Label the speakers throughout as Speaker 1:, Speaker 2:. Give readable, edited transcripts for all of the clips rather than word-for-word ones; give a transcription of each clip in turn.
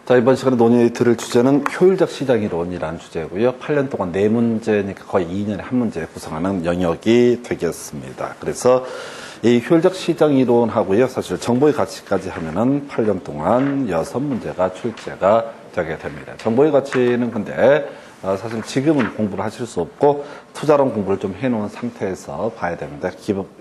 Speaker 1: 자, 이번 시간에 논의 들을 주제는 효율적 시장 이론이라는 주제고요. 8년 동안 4문제니까 거의 2년에 한 문제 구성하는 영역이 되겠습니다. 그래서 이 효율적 시장 이론하고요. 사실 정보의 가치까지 하면은 8년 동안 6문제가 출제가 되게 됩니다. 정보의 가치는 근데 사실 지금은 공부를 하실 수 없고 투자론 공부를 좀 해놓은 상태에서 봐야 됩니다.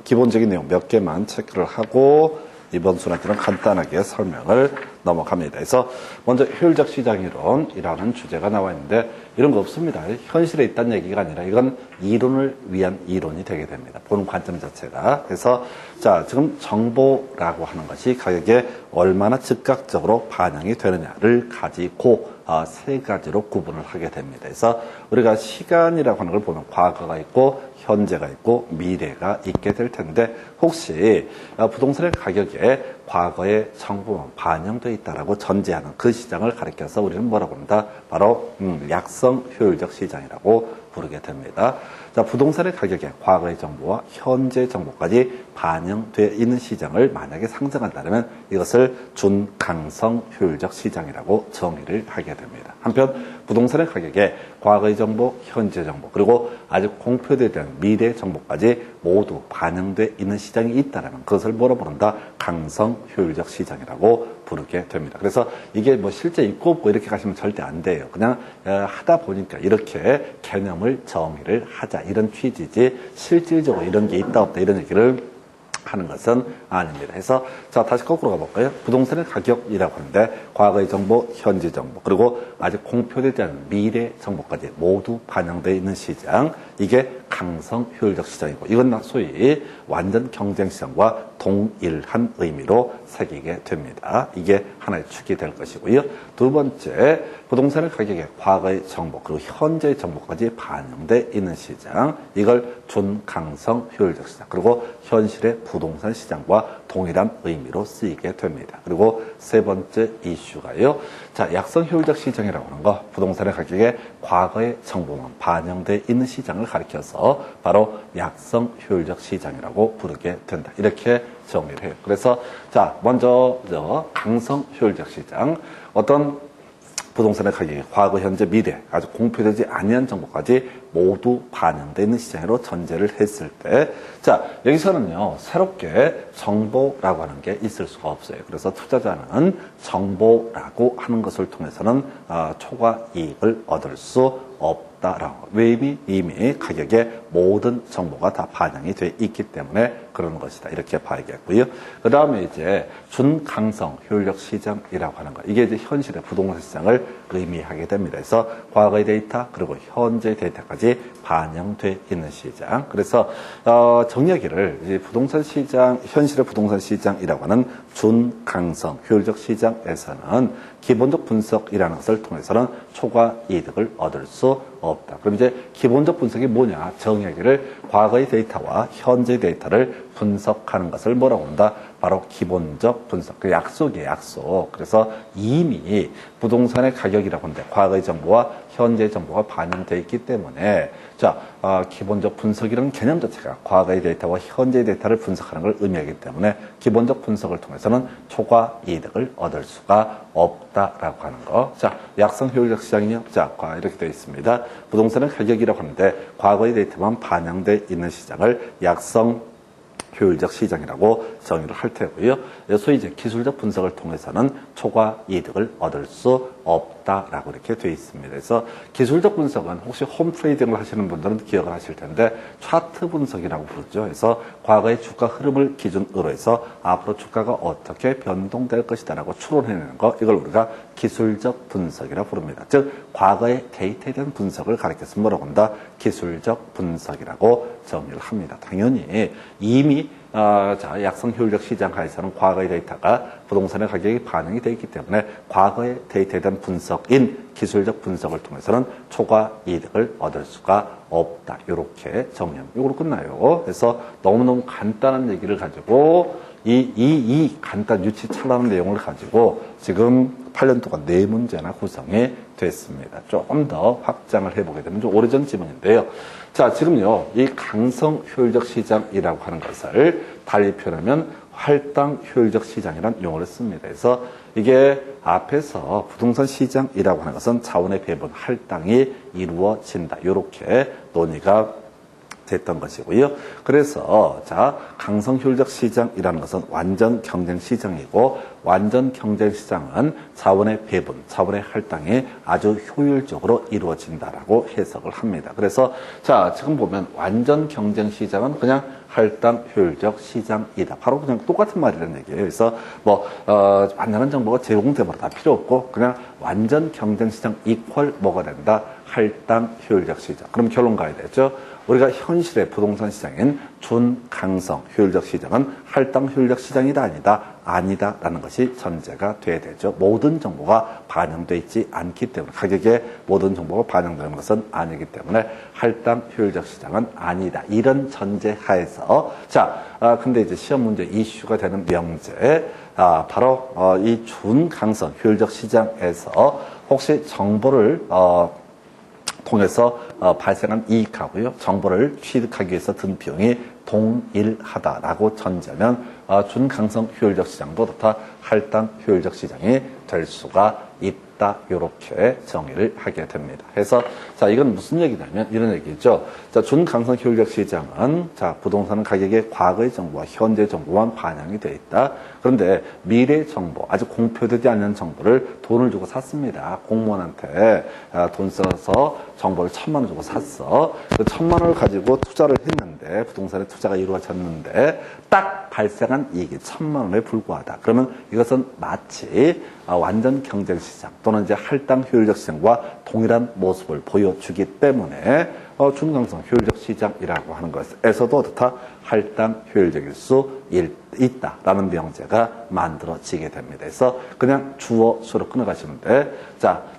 Speaker 1: 기본적인 내용 몇 개만 체크를 하고 이번 수업에는 간단하게 설명을 넘어갑니다. 그래서 먼저 효율적 시장 이론이라는 주제가 나와 있는데 이런 거 없습니다. 현실에 있다는 얘기가 아니라 이건 이론을 위한 이론이 되게 됩니다. 보는 관점 자체가. 그래서 자, 지금 정보라고 하는 것이 가격에 얼마나 즉각적으로 반영이 되느냐를 가지고 세 가지로 구분을 하게 됩니다. 그래서 우리가 시간이라고 하는 걸 보면 과거가 있고 현재가 있고 미래가 있게 될 텐데 혹시 부동산의 가격에 과거의 정보만 반영되어 있다라고 전제하는 그 시장을 가리켜서 우리는 뭐라고 합니다. 바로 약성 효율적 시장이라고 부르게 됩니다. 자, 부동산의 가격에 과거의 정보와 현재 정보까지 반영되어 있는 시장을 만약에 상정한다면 이것을 준강성 효율적 시장이라고 정의를 하게 됩니다. 한편 부동산의 가격에 과거의 정보, 현재 정보, 그리고 아직 공표되지 않은 미래 정보까지 모두 반영되어 있는 시장이 있다면 그것을 뭐라 부른다? 강성 효율적 시장이라고 부르게 됩니다. 그래서 이게 뭐 실제 있고 없고 이렇게 가시면 절대 안 돼요. 그냥 하다 보니까 이렇게 개념을 정의를 하자 이런 취지지 실질적으로 이런 게 있다 없다 이런 얘기를 하는 것은 아닙니다. 그래서 자, 다시 거꾸로 가볼까요? 부동산의 가격이라고 하는데 과거의 정보, 현재 정보, 그리고 아직 공표되지 않은 미래 정보까지 모두 반영되어 있는 시장, 이게 강성 효율적 시장이고 이건 소위 완전 경쟁 시장과 동일한 의미로 새기게 됩니다. 이게 하나의 축이 될 것이고요. 두 번째, 부동산의 가격에 과거의 정보 그리고 현재의 정보까지 반영되어 있는 시장, 이걸 준강성 효율적 시장, 그리고 현실의 부동산 시장과 동일한 의미로 쓰이게 됩니다. 그리고 세 번째 이슈가요. 자, 약성 효율적 시장이라고 하는 거, 부동산의 가격에 과거의 정보만 반영되어 있는 시장을 가리켜서 바로 약성 효율적 시장이라고 부르게 된다. 이렇게 정의를 해요. 그래서 자, 먼저 강성 효율적 시장, 어떤 부동산의 가격이 과거, 현재, 미래 아주 공표되지 아니한 정보까지 모두 반영되어 있는 시장으로 전제를 했을 때, 자, 여기서는요 새롭게 정보라고 하는 게 있을 수가 없어요. 그래서 투자자는 정보라고 하는 것을 통해서는 초과 이익을 얻을 수 없다라고. 왜 이미 가격에 모든 정보가 다 반영이 되어 있기 때문에 그런 것이다. 이렇게 봐야겠고요. 그 다음에 이제 준강성 효율적 시장이라고 하는 거. 이게 이제 현실의 부동산 시장을 의미하게 됩니다. 그래서 과거의 데이터 그리고 현재 데이터까지 반영되어 있는 시장. 그래서 정리하기를 이제 부동산 시장, 현실의 부동산 시장이라고 하는 준강성 효율적 시장에서는 기본적 분석이라는 것을 통해서는 초과 이득을 얻을 수 없다. 그럼 이제 기본적 분석이 뭐냐? 정의하기를 과거의 데이터와 현재 데이터를 분석하는 것을 뭐라고 한다? 바로 기본적 분석. 그 약속이에요, 약속. 그래서 이미 부동산의 가격이라고 하는데 과거의 정보와 현재의 정보가 반영되어 있기 때문에 자, 기본적 분석이라는 개념 자체가 과거의 데이터와 현재의 데이터를 분석하는 걸 의미하기 때문에 기본적 분석을 통해서는 초과 이득을 얻을 수가 없다라고 하는 거. 자, 약성 효율적 시장이요. 자, 이렇게 되어 있습니다. 부동산의 가격이라고 하는데 과거의 데이터만 반영되어 있는 시장을 약성 효율적 시장이라고 정의를 할 테고요. 소위 이제 기술적 분석을 통해서는 초과 이득을 얻을 수 없다라고 이렇게 되어 있습니다. 그래서 기술적 분석은 혹시 홈 트레이딩을 하시는 분들은 기억을 하실 텐데 차트 분석이라고 부르죠. 그래서 과거의 주가 흐름을 기준으로 해서 앞으로 주가가 어떻게 변동될 것이다라고 추론해내는 거, 이걸 우리가 기술적 분석이라고 부릅니다. 즉 과거의 데이터에 대한 분석을 가리켜서 뭐라고 한다? 기술적 분석이라고 정의를 합니다. 당연히 이미 자, 약성 효율적 시장 하에서는 과거의 데이터가 부동산의 가격이 반영이 되어 있기 때문에 과거의 데이터에 대한 분석인 기술적 분석을 통해서는 초과 이득을 얻을 수가 없다. 이렇게 정리합니다. 이걸로 끝나요. 그래서 너무너무 간단한 얘기를 가지고 이 간단 유치찬란한 내용을 가지고 지금 8년 동안 4문제나 구성이 됐습니다. 조금 더 확장을 해보게 되면 좀 오래전 지문인데요. 자, 지금요, 이 강성 효율적 시장이라고 하는 것을 달리 표현하면 할당 효율적 시장이라는 용어를 씁니다. 그래서 이게 앞에서 부동산 시장이라고 하는 것은 자원의 배분, 할당이 이루어진다. 이렇게 논의가 됐던 것이고요. 그래서 강성 효율적 시장이라는 것은 완전 경쟁 시장이고, 완전 경쟁 시장은 자원의 배분, 자원의 할당이 아주 효율적으로 이루어진다라고 해석을 합니다. 그래서 지금 보면 완전 경쟁 시장은 그냥 할당 효율적 시장이다. 바로 그냥 똑같은 말이라는 얘기예요. 그래서 완전한 정보가 제공되면 다 필요 없고, 그냥 완전 경쟁 시장 이퀄 뭐가 된다? 할당 효율적 시장. 그럼 결론 가야 되죠. 우리가 현실의 부동산 시장인 준강성 효율적 시장은 할당 효율적 시장이다, 아니다? 아니다라는 것이 전제가 돼야 되죠. 모든 정보가 반영되어 있지 않기 때문에, 가격에 모든 정보가 반영되는 것은 아니기 때문에 할당 효율적 시장은 아니다. 이런 전제 하에서 근데 이제 시험 문제 이슈가 되는 명제, 바로 이 준강성 효율적 시장에서 혹시 정보를 통해서 발생한 이익하고요, 정보를 취득하기 위해서 든 비용이 동일하다라고 전제하면 준강성 효율적 시장도 다 할당 효율적 시장이 될 수가 있다. 이렇게 정의를 하게 됩니다. 그래서 이건 무슨 얘기냐면 이런 얘기죠. 준강성 효율적 시장은 부동산 가격의 과거의 정보와 현재 정보만 반영이 되어 있다. 그런데 미래 정보, 아직 공표되지 않는 정보를 돈을 주고 샀습니다. 공무원한테 돈 써서 정보를 1,000만 원 주고 샀어. 그 1,000만 원을 가지고 투자를 했는데, 부동산에 투자가 이루어졌는데 딱 발생한 이익이 1,000만 원에 불과하다. 그러면 이것은 마치 완전 경쟁 시장 또는 이제 할당 효율적 시장과 동일한 모습을 보여주기 때문에 준강성 효율적 시장이라고 하는 것에서도 다 할당 효율적일 수 있다라는 명제가 만들어지게 됩니다. 그래서 그냥 주어 수로 끊어가시는데,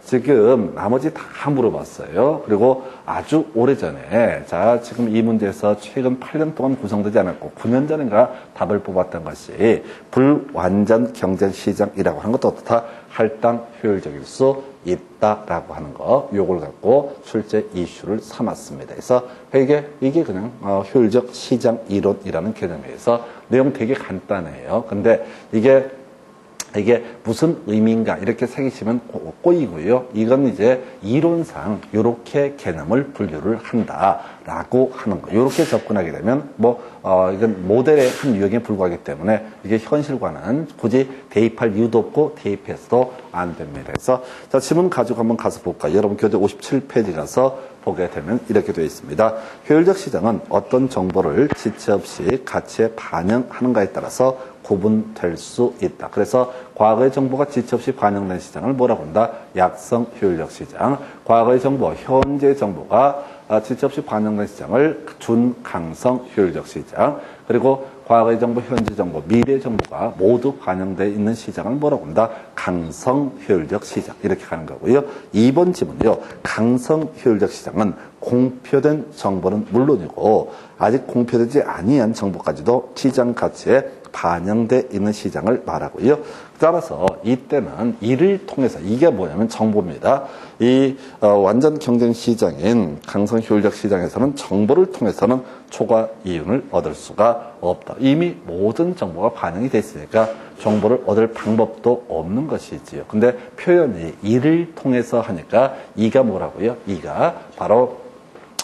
Speaker 1: 지금 나머지 다 물어봤어요. 그리고 아주 오래전에, 지금 이 문제에서 최근 8년 동안 구성되지 않았고 9년 전인가 답을 뽑았던 것이 불완전 경쟁 시장이라고 하는 것도 다 할당 효율적일 수 있다라고 하는 거, 요걸 갖고 출제 이슈를 삼았습니다. 그래서 이게 그냥 효율적 시장 이론이라는 개념에서 내용 되게 간단해요. 근데 이게 무슨 의미인가 이렇게 새기시면 꼬이고요. 이건 이제 이론상 이렇게 개념을 분류를 한다라고 하는 거. 이렇게 접근하게 되면 이건 모델의 한 유형에 불과하기 때문에 이게 현실과는 굳이 대입할 이유도 없고 대입해서도 안 됩니다. 그래서 지문 가지고 한번 가서 볼까요? 여러분 교재 57페이지 가서 보게 되면 이렇게 되어 있습니다. 효율적 시장은 어떤 정보를 지체 없이 가치에 반영하는가에 따라서 구분될 수 있다. 그래서 과거의 정보가 지체 없이 반영된 시장을 뭐라고 한다? 약성 효율적 시장. 과거의 정보, 현재 정보가 지체 없이 반영된 시장을 준강성 효율적 시장. 그리고 과거의 정보, 현재 정보, 미래 정보가 모두 반영되어 있는 시장을 뭐라고 한다? 강성 효율적 시장. 이렇게 가는 거고요. 2번 지문은요. 강성 효율적 시장은 공표된 정보는 물론이고 아직 공표되지 아니한 정보까지도 시장 가치에 반영되어 있는 시장을 말하고요. 따라서 이때는 이를 통해서, 이게 뭐냐면 정보입니다. 이 완전 경쟁 시장인 강성 효율적 시장에서는 정보를 통해서는 초과 이윤을 얻을 수가 없다. 이미 모든 정보가 반영이 됐으니까 정보를 얻을 방법도 없는 것이지요. 근데 표현이 이를 통해서 하니까 이가 뭐라고요? 이가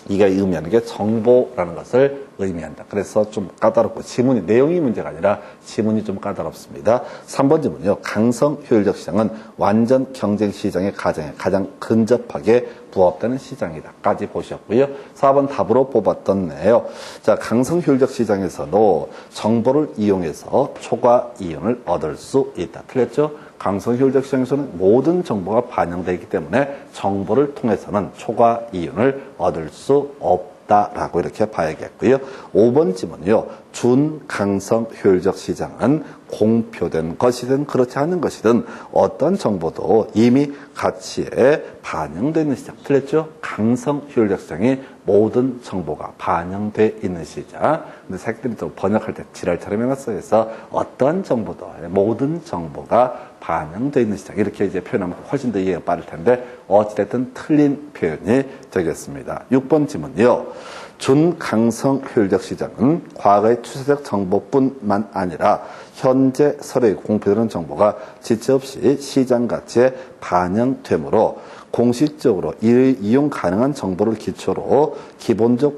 Speaker 1: 의미하는 게 정보라는 것을 의미한다. 그래서 좀 까다롭고 지문이 내용이 문제가 아니라 지문이 좀 까다롭습니다. 3번 지문은요. 강성 효율적 시장은 완전 경쟁 시장의 가정에 가장 근접하게 부합되는 시장이다까지 보셨고요. 4번 답으로 뽑았던 네요. 강성 효율적 시장에서도 정보를 이용해서 초과 이윤을 얻을 수 있다. 틀렸죠? 강성 효율적 시장에서는 모든 정보가 반영되기 때문에 정보를 통해서는 초과 이윤을 얻을 수 없다라고 이렇게 봐야겠고요. 5번 지문은요. 준강성 효율적 시장은 공표된 것이든 그렇지 않은 것이든 어떤 정보도 이미 가치에 반영되는 시장. 틀렸죠? 강성 효율적 시장이 모든 정보가 반영되어 있는 시장. 근데 새끼들이 또 번역할 때 지랄처럼 해놨어요. 그래서 어떤 정보도 모든 정보가 반영되어 있는 시장. 이렇게 이제 표현하면 훨씬 더 이해가 빠를 텐데 어찌됐든 틀린 표현이 되겠습니다. 6번 지문이요. 준강성 효율적 시장은 과거의 추세적 정보뿐만 아니라 현재 서로에 공표되는 정보가 지체 없이 시장 가치에 반영되므로 공식적으로 이용 가능한 정보를 기초로 기본적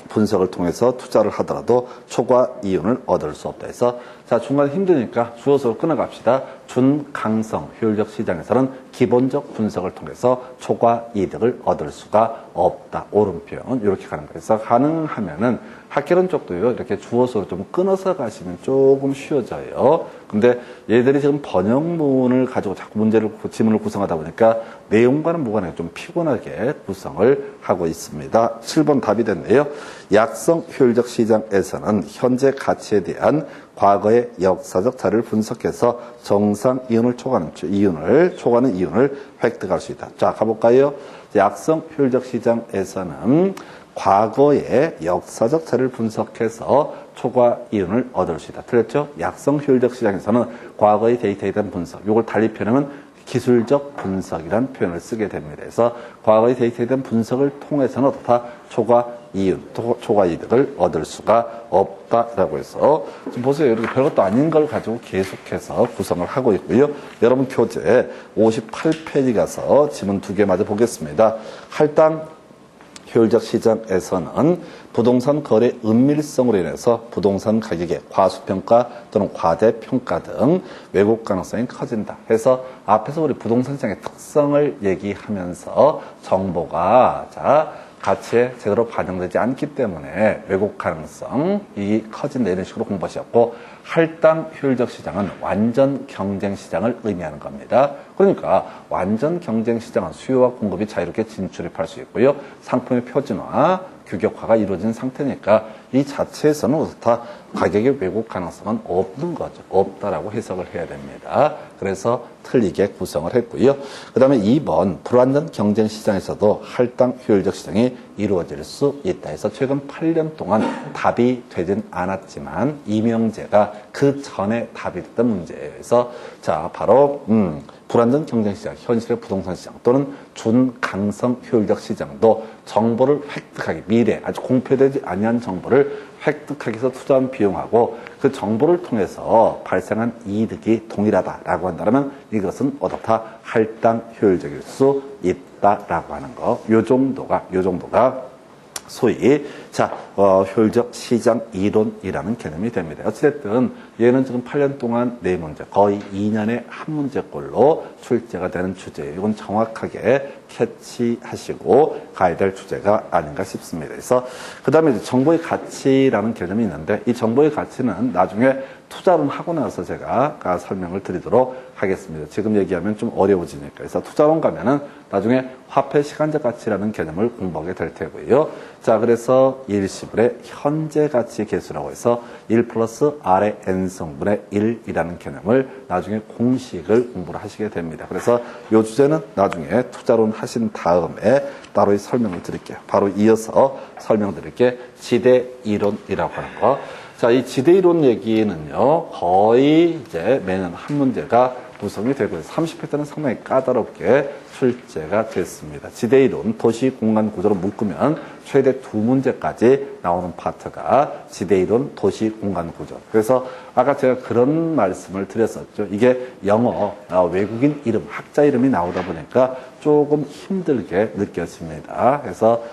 Speaker 1: 분석을 통해서 투자를 하더라도 초과 이윤을 얻을 수 없다 해서, 자, 중간에 힘드니까 주어서 끊어갑시다. 준강성 효율적 시장에서는 기본적 분석을 통해서 초과 이득을 얻을 수가 없다. 옳은 표현 이렇게 가는 거예요. 그래서 가능하면은 학개론 쪽도요, 이렇게 주어서 좀 끊어서 가시면 조금 쉬워져요. 근데 얘들이 지금 번역문을 가지고 자꾸 지문을 구성하다 보니까 내용과는 무관하게 좀 피곤하게 구성을 하고 있습니다. 7번 답이 됐네요. 약성 효율적 시장에서는 현재 가치에 대한 과거의 역사적 자료를 분석해서 정상 이윤을 초과하는 이윤을 획득할 수 있다. 자, 가볼까요? 약성 효율적 시장에서는 과거의 역사적 자료를 분석해서 초과 이윤을 얻을 수 있다. 틀렸죠? 약성 효율적 시장에서는 과거의 데이터에 대한 분석, 이걸 달리 표현하면 기술적 분석이라는 표현을 쓰게 됩니다. 그래서 과거의 데이터에 대한 분석을 통해서는 어떻다? 초과 이윤, 초과 이득을 얻을 수가 없다라고 해서, 지금 보세요. 이렇게 별것도 아닌 걸 가지고 계속해서 구성을 하고 있고요. 여러분 교재 58페이지 가서 지문 2개 마저 보겠습니다. 할당 효율적 시장에서는 부동산 거래 은밀성으로 인해서 부동산 가격의 과소평가 또는 과대평가 등 왜곡 가능성이 커진다. 해서 앞에서 우리 부동산 시장의 특성을 얘기하면서 정보가 가치에 제대로 반영되지 않기 때문에 왜곡 가능성이 커진다. 이런 식으로 공부하셨고, 할당 효율적 시장은 완전 경쟁 시장을 의미하는 겁니다. 그러니까 완전 경쟁 시장은 수요와 공급이 자유롭게 진출입할 수 있고요. 상품의 표준화, 규격화가 이루어진 상태니까 이 자체에서는 어떻다? 가격의 왜곡 가능성은 없는 거죠. 없다라고 해석을 해야 됩니다. 그래서 틀리게 구성을 했고요. 그 다음에 2번 불완전 경쟁 시장에서도 할당 효율적 시장이 이루어질 수 있다 해서 최근 8년 동안 답이 되진 않았지만 이명재가 그 전에 답이 됐던 문제에서, 자, 바로 불완전 경쟁 시장, 현실의 부동산 시장 또는 준강성 효율적 시장도 정보를 획득하기, 미래 아주 공표되지 아니한 정보를 획득하기 위해서 투자한 비용하고 그 정보를 통해서 발생한 이득이 동일하다라고 한다면 이것은 어떻다? 할당 효율적일 수 있다라고 하는 거. 요 정도가 소위 효율적 시장 이론이라는 개념이 됩니다. 어찌됐든 얘는 지금 8년 동안 4문제, 거의 2년에 한 문제꼴로 출제가 되는 주제예요. 이건 정확하게 캐치하시고 가야 될 주제가 아닌가 싶습니다. 그래서 그 다음에 이제 정보의 가치라는 개념이 있는데, 이 정보의 가치는 나중에 투자론 하고 나서 제가 설명을 드리도록 하겠습니다. 지금 얘기하면 좀 어려워지니까. 그래서 투자론 가면은 나중에 화폐 시간적 가치라는 개념을 공부하게 될 테고요. 자, 그래서 일시불의 현재 가치 계수라고 해서 1 플러스 R의 n성분의 1이라는 개념을 나중에 공식을 공부를 하시게 됩니다. 그래서 이 주제는 나중에 투자론 하신 다음에 따로 설명을 드릴게요. 바로 이어서 설명드릴게 지대 이론이라고 하는 거. 자, 이 지대 이론 얘기는요, 거의 이제 매년 한 문제가 구성이 되고 30회 때는 상당히 까다롭게 출제가 됐습니다. 지대 이론, 도시 공간 구조로 묶으면 최대 2문제까지 나오는 파트가 지대 이론, 도시 공간 구조. 그래서 아까 제가 그런 말씀을 드렸었죠. 이게 영어, 외국인 이름, 학자 이름이 나오다 보니까 조금 힘들게 느껴집니다. 그래서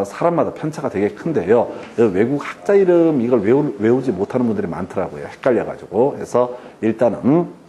Speaker 1: 사람마다 편차가 되게 큰데요. 외국 학자 이름 이걸 외우지 못하는 분들이 많더라고요. 헷갈려가지고. 그래서 일단은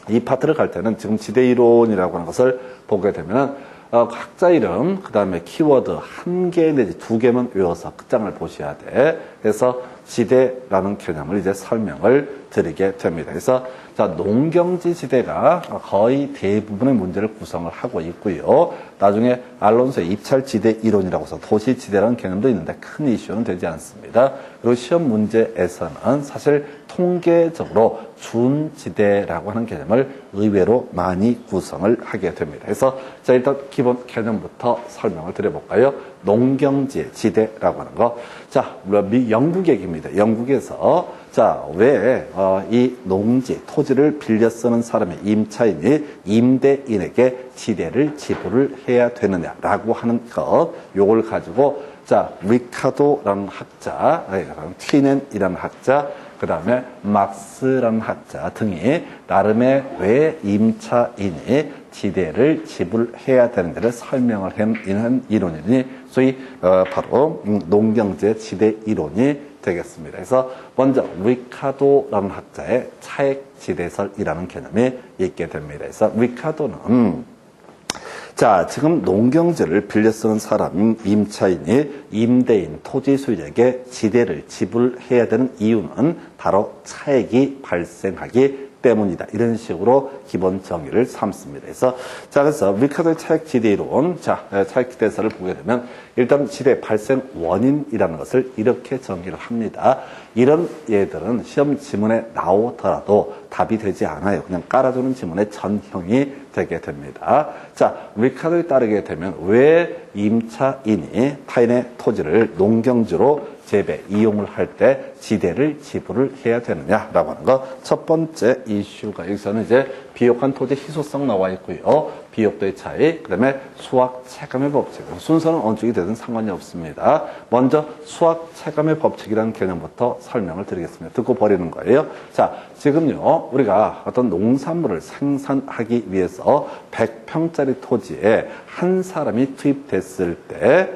Speaker 1: 이 파트를 갈 때는 지금 지대 이론이라고 하는 것을 보게 되면 학자 이름, 그 다음에 키워드 1개 내지 2개만 외워서 끝장을 보셔야 돼. 그래서 지대라는 개념을 이제 설명을 드리게 됩니다. 그래서 자, 농경지 지대가 거의 대부분의 문제를 구성을 하고 있고요. 나중에 알론소의 입찰 지대 이론이라고 해서 도시 지대라는 개념도 있는데 큰 이슈는 되지 않습니다. 그리고 시험 문제에서는 사실 통계적으로 준지대라고 하는 개념을 의외로 많이 구성을 하게 됩니다. 그래서 자, 일단 기본 개념부터 설명을 드려볼까요? 농경지의 지대라고 하는 거. 자, 영국 얘기입니다. 영국에서 자, 왜 이 농지, 토지를 빌려 쓰는 사람의 임차인이 임대인에게 지대를 지불을 해야 되느냐라고 하는 것, 요걸 가지고 자, 리카도라는 학자, 티넨이라는 학자, 그 다음에 막스라는 학자 등이 나름의 왜 임차인이 지대를 지불해야 되는지를 설명을 한 이론이니 소위 바로 농경제 지대 이론이 되겠습니다. 그래서 먼저 리카도라는 학자의 차액지대설이라는 개념이 있게 됩니다. 그래서 리카도는 자, 지금 농경지를 빌려 쓰는 사람, 임차인이 임대인, 토지 소유자에게 지대를 지불해야 되는 이유는 바로 차액이 발생하기 때문이다. 이런 식으로 기본 정의를 삼습니다. 그래서 리카도의 차액지대이론, 자, 차액지대설을 보게 되면 일단 지대 발생 원인이라는 것을 이렇게 정의를 합니다. 이런 예들은 시험 지문에 나오더라도 답이 되지 않아요. 그냥 깔아주는 지문의 전형이 되게 됩니다. 자, 리카도에 따르게 되면 왜 임차인이 타인의 토지를 농경지로 재배, 이용을 할 때 지대를 지불을 해야 되느냐라고 하는 거. 첫 번째 이슈가 여기서는 이제 비옥한 토지 희소성 나와 있고요. 비옥도의 차이, 그 다음에 수확 체감의 법칙. 순서는 어느 쪽이 되든 상관이 없습니다. 먼저 수확 체감의 법칙이라는 개념부터 설명을 드리겠습니다. 듣고 버리는 거예요. 자, 지금요, 우리가 어떤 농산물을 생산하기 위해서 100평짜리 토지에 한 사람이 투입됐을 때,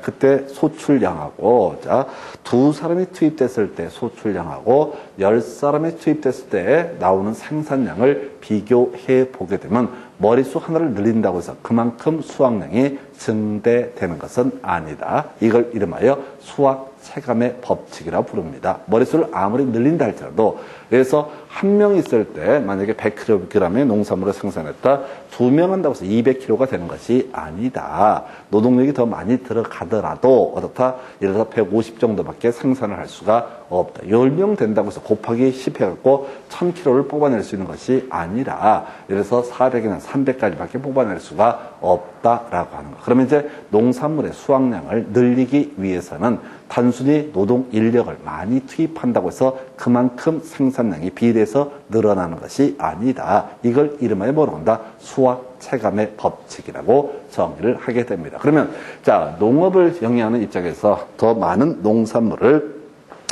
Speaker 1: 그때 소출량하고, 자, 두 사람이 투입됐을 때 소출량하고, 10사람이 투입됐을 때 나오는 생산량을 비교해 보게 되면 머릿수 하나를 늘린다고 해서 그만큼 수확량이 증대되는 것은 아니다. 이걸 이름하여 수확 체감의 법칙이라고 부릅니다. 머릿수를 아무리 늘린다 할지라도, 그래서 한 명 있을 때 만약에 100kg의 농산물을 생산했다, 2명 한다고 해서 200kg가 되는 것이 아니다. 노동력이 더 많이 들어가더라도 어떻다? 예를 들어서 150 정도밖에 생산을 할 수가 없다. 10명 된다고 해서 곱하기 10 해갖고 1000kg를 뽑아낼 수 있는 것이 아니라, 예를 들어서 400이나 300까지밖에 뽑아낼 수가 없다라고 하는 거. 그러면 이제 농산물의 수확량을 늘리기 위해서는 단순히 노동 인력을 많이 투입한다고 해서 그만큼 생산량이 비례해서 늘어나는 것이 아니다. 이걸 이름하여 뭐라고 한다? 수확 체감의 법칙이라고 정의를 하게 됩니다. 그러면 자, 농업을 영위하는 입장에서 더 많은 농산물을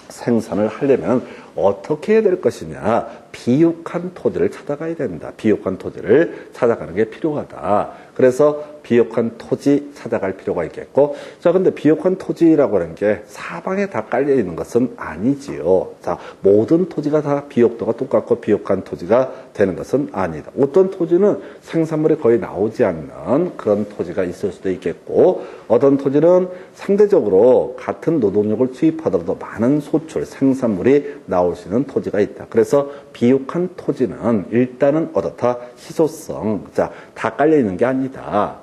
Speaker 1: 생산을 하려면 어떻게 해야 될 것이냐? 비옥한 토지를 찾아가야 된다. 비옥한 토지를 찾아가는 게 필요하다. 그래서 비옥한 토지 찾아갈 필요가 있겠고, 자, 근데 비옥한 토지라고 하는 게 사방에 다 깔려 있는 것은 아니지요. 자, 모든 토지가 다 비옥도가 똑같고 비옥한 토지가 되는 것은 아니다. 어떤 토지는 생산물이 거의 나오지 않는 그런 토지가 있을 수도 있겠고, 어떤 토지는 상대적으로 같은 노동력을 투입하더라도 많은 소출, 생산물이 나올 수 있는 토지가 있다. 그래서 비옥한 토지는 일단은 어떻다? 희소성. 자, 다 깔려 있는 게 아니다.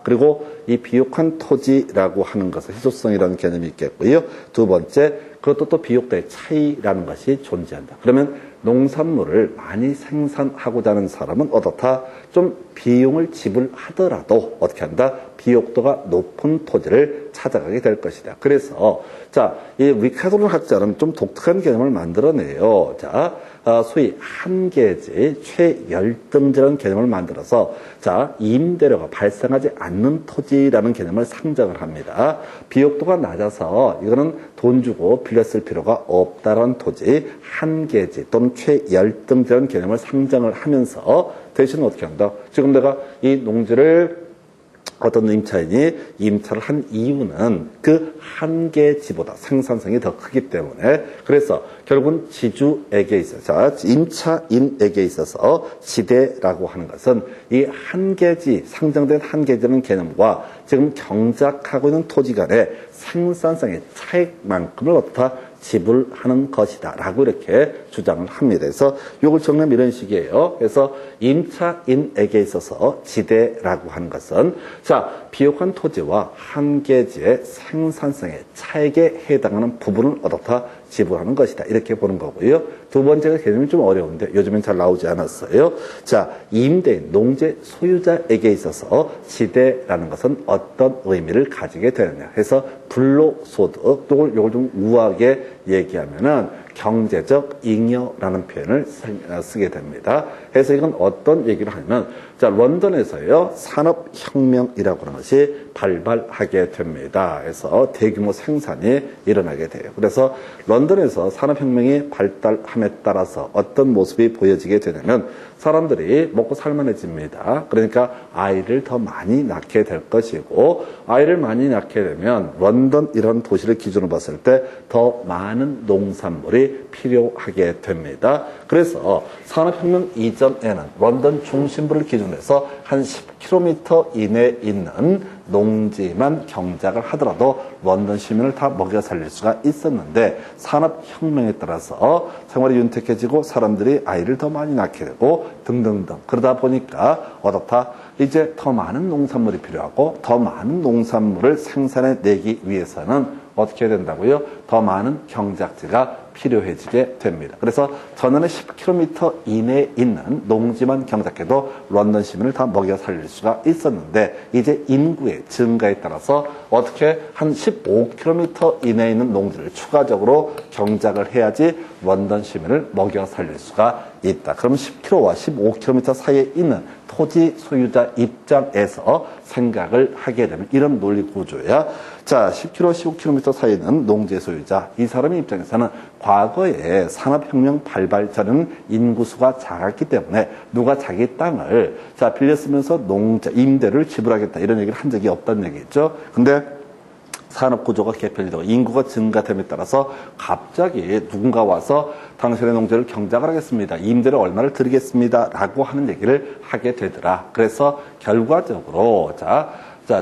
Speaker 1: 그리고 이 비옥한 토지라고 하는 것은 희소성이라는 개념이 있겠고요. 두 번째, 그것도 또 비옥도의 차이라는 것이 존재한다. 그러면 농산물을 많이 생산하고자 하는 사람은 어떻다? 좀 비용을 지불하더라도 어떻게 한다? 비옥도가 높은 토지를 찾아가게 될 것이다. 그래서 자, 이 리카도르 학자는 좀 독특한 개념을 만들어내요. 자, 소위 한계지, 최열등제라는 개념을 만들어서 자, 임대료가 발생하지 않는 토지라는 개념을 상정을 합니다. 비옥도가 낮아서 이거는 돈 주고 빌렸을 필요가 없다라는 토지, 한계지 또는 최열등제라는 개념을 상정을 하면서 대신 어떻게 한다? 지금 내가 이 농지를 어떤 임차인이 임차를 한 이유는 그 한계지보다 생산성이 더 크기 때문에, 그래서 결국은 지주에게 있어서, 자, 임차인에게 있어서 지대라고 하는 것은 이 한계지, 상정된 한계지라는 개념과 지금 경작하고 있는 토지 간의 생산성의 차익만큼을 어떻다? 지불하는 것이다 라고 이렇게 주장을 합니다. 그래서 이걸 정리하면 이런 식이에요. 그래서 임차인에게 있어서 지대라고 하는 것은 자, 비옥한 토지와 한계지의 생산성의 차익에 해당하는 부분을 어떻다? 지불하는 것이다. 이렇게 보는 거고요. 두 번째가 개념이 좀 어려운데 요즘엔 잘 나오지 않았어요. 자, 임대인, 농지 소유자에게 있어서 지대라는 것은 어떤 의미를 가지게 되느냐 해서 불로소득, 또는 이걸 좀 우아하게 얘기하면은 경제적 잉여라는 표현을 쓰게 됩니다. 그래서 이건 어떤 얘기를 하냐면, 자, 런던에서요, 산업혁명이라고 하는 것이 발발하게 됩니다. 그래서 대규모 생산이 일어나게 돼요. 그래서 런던에서 산업혁명이 발달함에 따라서 어떤 모습이 보여지게 되냐면, 사람들이 먹고 살만해집니다. 그러니까 아이를 더 많이 낳게 될 것이고, 아이를 많이 낳게 되면 런던 이런 도시를 기준으로 봤을 때 더 많은 농산물이 필요하게 됩니다. 그래서 산업혁명 이전에는 런던 중심부를 기준으로 해서 한 10km 이내에 있는 농지만 경작을 하더라도 런던 시민을 다 먹여 살릴 수가 있었는데, 산업혁명에 따라서 생활이 윤택해지고 사람들이 아이를 더 많이 낳게 되고 등등등, 그러다 보니까 어떻다? 이제 더 많은 농산물이 필요하고, 더 많은 농산물을 생산해내기 위해서는 어떻게 해야 된다고요? 더 많은 경작지가 필요해지게 됩니다. 그래서 전에는 10km 이내에 있는 농지만 경작해도 런던 시민을 다 먹여 살릴 수가 있었는데, 이제 인구의 증가에 따라서 어떻게 한 15km 이내에 있는 농지를 추가적으로 경작을 해야지 런던 시민을 먹여 살릴 수가 있다. 그럼 10km와 15km 사이에 있는 토지 소유자 입장에서 생각을 하게 되면 이런 논리 구조야. 자, 10km, 15km 사이에 있는 농지 소유자, 이 사람의 입장에서는 과거에 산업혁명 발발 전에는 인구수가 작았기 때문에 누가 자기 땅을 자 빌려 쓰면서 임대를 지불하겠다 이런 얘기를 한 적이 없다는 얘기죠. 근데 산업구조가 개편이 되고 인구가 증가됨에 따라서 갑자기 누군가 와서 당신의 농지를 경작을 하겠습니다. 임대를 얼마를 드리겠습니다. 라고 하는 얘기를 하게 되더라. 그래서 결과적으로 자,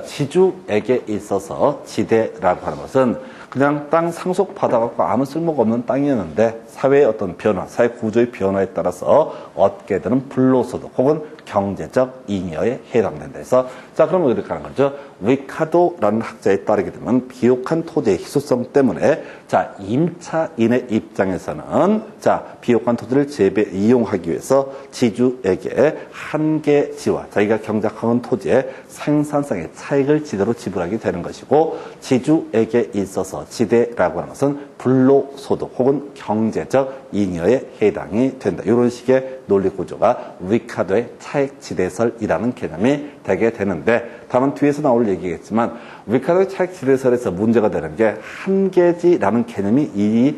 Speaker 1: 지주에게 있어서 지대라고 하는 것은 그냥 땅 상속 받아갖고 아무 쓸모가 없는 땅이었는데 사회의 어떤 변화, 사회 구조의 변화에 따라서 얻게 되는 불로소득 혹은 경제적 잉여에 해당된다 해서, 자, 그러면 이렇게 하는 거죠. 리카도라는 학자에 따르게 되면 비옥한 토지의 희소성 때문에 자, 임차인의 입장에서는 자, 비옥한 토지를 이용하기 위해서 지주에게 한계지와 자기가 경작하는 토지의 생산성의 차익을 지대로 지불하게 되는 것이고, 지주에게 있어서 지대라고 하는 것은 불로소득 혹은 경제적 잉여에 해당이 된다. 이런 식의 논리 구조가 리카도의 차익지대설이라는 개념이 되게 되는데, 다만 뒤에서 나올 얘기겠지만 리카도의 차익지대설에서 문제가 되는 게 한계지라는 개념이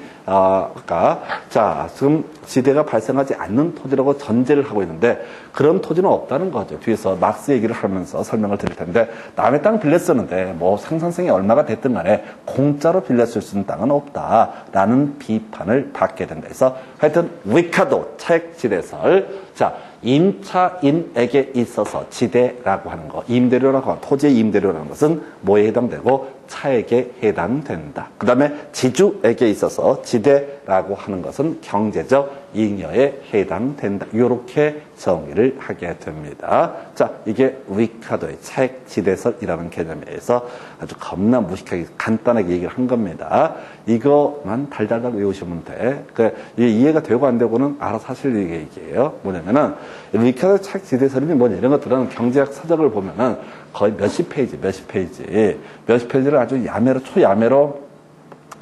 Speaker 1: 자, 지금 지대가 발생하지 않는 토지라고 전제를 하고 있는데 그런 토지는 없다는 거죠. 뒤에서 막스 얘기를 하면서 설명을 드릴 텐데, 남의 땅 빌렸었는데 뭐 생산성이 얼마가 됐든 간에 공짜로 빌렸을 수 있는 땅은 없다라는 비판을 받게 된다. 그래서 하여튼 리카도 차익지대설, 자, 임차인에게 있어서 지대라고 하는 거, 임대료라고 하는 토지의 임대료라는 것은 뭐에 해당되고 차액에 해당된다. 그 다음에 지주에게 있어서 지대라고 하는 것은 경제적 잉여에 해당된다. 이렇게 정의를 하게 됩니다. 자, 이게 리카도의 차액지대설이라는 개념에서 아주 겁나 무식하게 간단하게 얘기를 한 겁니다. 이거만 달달달 외우시면 돼. 이해가 되고 안 되고는 알아서 하실 얘기예요. 뭐냐면은 리카도의 차액지대설이 뭐냐, 이런 것들은 경제학 서적을 보면은 거의 몇십 페이지를 아주 초야매로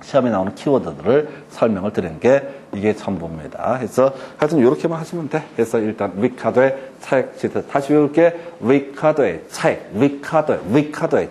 Speaker 1: 시험에 나오는 키워드들을 설명을 드리는 게 이게 전부입니다. 그래서 하여튼 이렇게만 하시면 돼. 그래서 일단 리카도의 차익지대설, 다시 외울게. 리카도의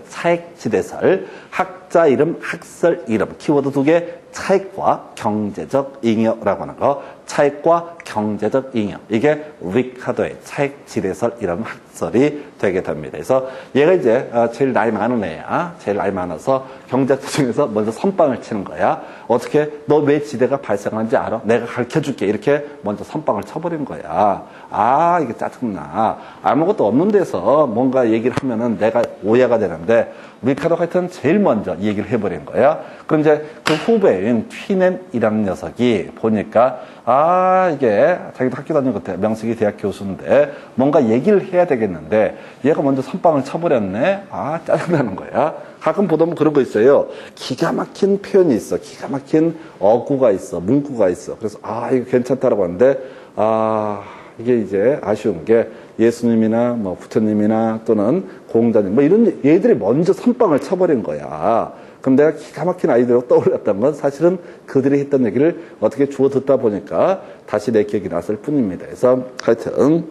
Speaker 1: 차익지대설, 학자 이름, 학설 이름, 키워드 2개, 차익과 경제적 잉여라고 하는 거, 차익과 경제적 잉여, 이게 리카도의 차익지대설이라는 학설이 되게 됩니다. 그래서 얘가 이제 제일 나이 많은 애야. 제일 나이 많아서 경제학자 중에서 먼저 선빵을 치는 거야. 어떻게, 너 왜 지대가 발생하는지 알아? 내가 가르쳐줄게. 이렇게 먼저 선빵을 쳐버린 거야. 아, 이게 짜증나. 아무것도 없는 데서 뭔가 얘기를 하면은 내가 오해가 되는데, 리카도가 하여튼 제일 먼저 얘기를 해버린 거야. 그럼 이제 그 후배인 튀넨이라는 녀석이 보니까, 아, 이게 자기도 학교 다니는 것 명식이 대학 교수인데 뭔가 얘기를 해야 되겠는데 얘가 먼저 선빵을 쳐버렸네. 아, 짜증나는 거야. 가끔 보다 보면 그런 거 있어요. 기가 막힌 표현이 있어. 기가 막힌 어구가 있어. 문구가 있어. 그래서 아, 이거 괜찮다라고 하는데, 아, 이게 이제 아쉬운 게 예수님이나 뭐 부처님이나 또는 공자님 뭐 이런 얘들이 먼저 선빵을 쳐버린 거야. 그럼 내가 기가 막힌 아이디어가 떠올랐던 건 사실은 그들이 했던 얘기를 어떻게 주워 듣다 보니까 다시 내 기억이 났을 뿐입니다. 그래서 하여튼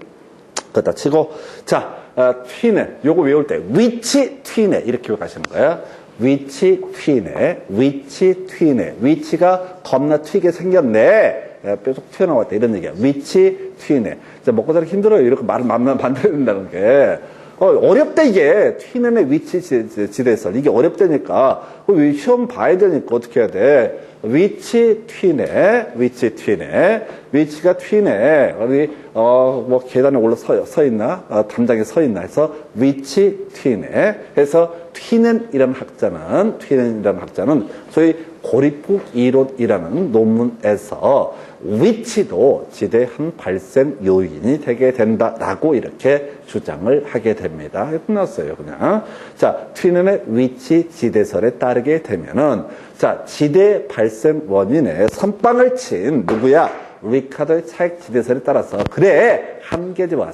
Speaker 1: 그렇다 치고 자 튀네 요거 외울 때 위치 튀네 이렇게 기억하시는 거예요. 위치 튀네 위치 튀네 위치가 겁나 튀게 생겼네. 뾰족 튀어나왔다 이런 얘기야. 위치 튀네. 먹고 살기 힘들어요. 이렇게 말을 만들어야 된다는 게. 어렵대 이게. 튀는의 위치 지대설. 이게 어렵다니까. 시험 봐야 되니까 어떻게 해야 돼. 위치 튀네. 위치 튀네. 위치가 튀네. 어디 뭐 계단에 올라 서 있나? 담장에 서 있나 해서 위치 튀네. 해서 튀는 이런 학자는 소위 고립국 이론이라는 논문에서 위치도 지대 한 발생 요인이 되게 된다라고 이렇게 주장을 하게 됩니다. 끝났어요, 그냥. 자, 튀는의 위치 지대설에 따르게 되면은 자, 지대 발생 원인에 선빵을 친 누구야? 리카더의 차익 지대설에 따라서 그래 한계지와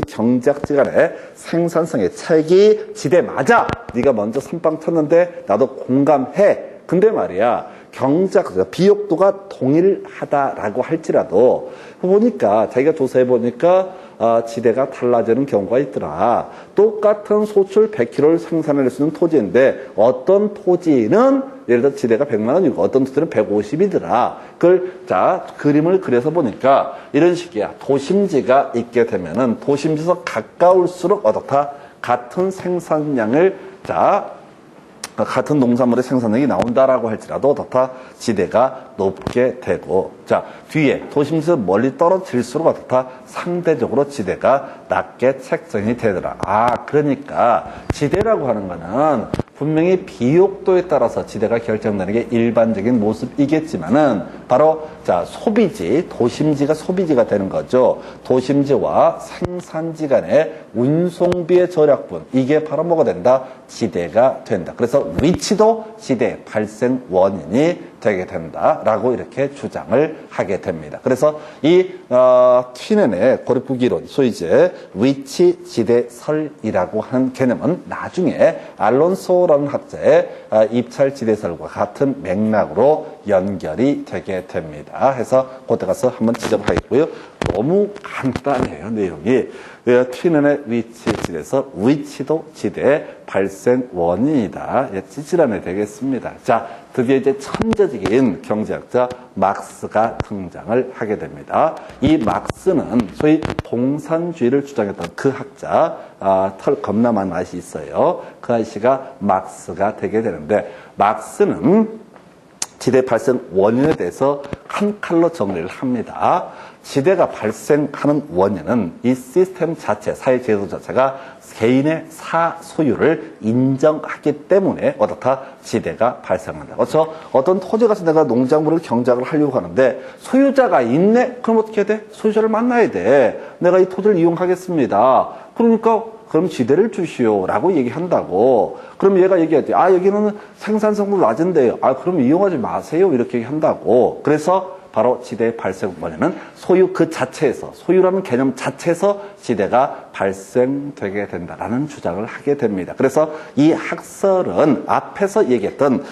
Speaker 1: 경제학지간의 생산성의 차익이 지대 맞아. 네가 먼저 선빵 쳤는데 나도 공감해. 근데 말이야 경제학 비옥도가 동일하다라고 할지라도 보니까 자기가 조사해 보니까 지대가 달라지는 경우가 있더라. 똑같은 소출 100kg를 생산할 수 있는 토지인데 어떤 토지는 예를 들어 지대가 100만 원이고 어떤 토지는 150이더라. 그걸 자 그림을 그려서 보니까 이런 식이야. 도심지가 있게 되면은 도심지에서 가까울수록 어떻다? 같은 생산량을 같은 농산물의 생산량이 나온다라고 할지라도 어떻다? 지대가 높게 되고 자 뒤에 도심에서 멀리 떨어질수록 어떻다? 상대적으로 지대가 낮게 책정이 되더라. 그러니까 지대라고 하는 거는 분명히 비옥도에 따라서 지대가 결정되는 게 일반적인 모습이겠지만은 바로 자 소비지, 도심지가 소비지가 되는 거죠. 도심지와 생산지 간의 운송비의 절약분 이게 바로 뭐가 된다? 지대가 된다. 그래서 위치도 지대 발생 원인이 되게 된다라고 이렇게 주장을 하게 됩니다. 그래서 이 튀넨의 고립국 이론, 소위 이제 위치 지대설이라고 하는 개념은 나중에 알론소라는 학자의 입찰 지대설과 같은 맥락으로 연결이 되게 됩니다. 해서 그때 가서 한번 지적하겠고요. 너무 간단해요, 내용이. 튀넨의 위치 지대서 위치도 지대 발생 원인이다. 찌질하네 되겠습니다. 자, 드디어 이제 천재적인 경제학자 막스가 등장을 하게 됩니다. 이 막스는 소위 공산주의를 주장했던 그 학자, 털 겁나 많은 아저씨 있어요. 그 아저씨가 막스가 되게 되는데, 막스는 지대 발생 원인에 대해서 한 칼로 정리를 합니다. 지대가 발생하는 원인은 이 시스템 자체, 사회제도 자체가 개인의 사소유를 인정하기 때문에 어떻다? 지대가 발생한다. 그렇죠? 어떤 토지 가서 내가 농작물을 경작을 하려고 하는데 소유자가 있네? 그럼 어떻게 해야 돼? 소유자를 만나야 돼. 내가 이 토지를 이용하겠습니다. 그러니까 그럼 지대를 주시오라고 얘기한다고. 그럼 얘가 얘기하지. 여기는 생산성도 낮은데요. 그럼 이용하지 마세요. 이렇게 얘기한다고. 그래서 바로 지대의 발생 원인은 소유 그 자체에서, 소유라는 개념 자체에서 지대가 발생되게 된다라는 주장을 하게 됩니다. 그래서 이 학설은 앞에서 얘기했던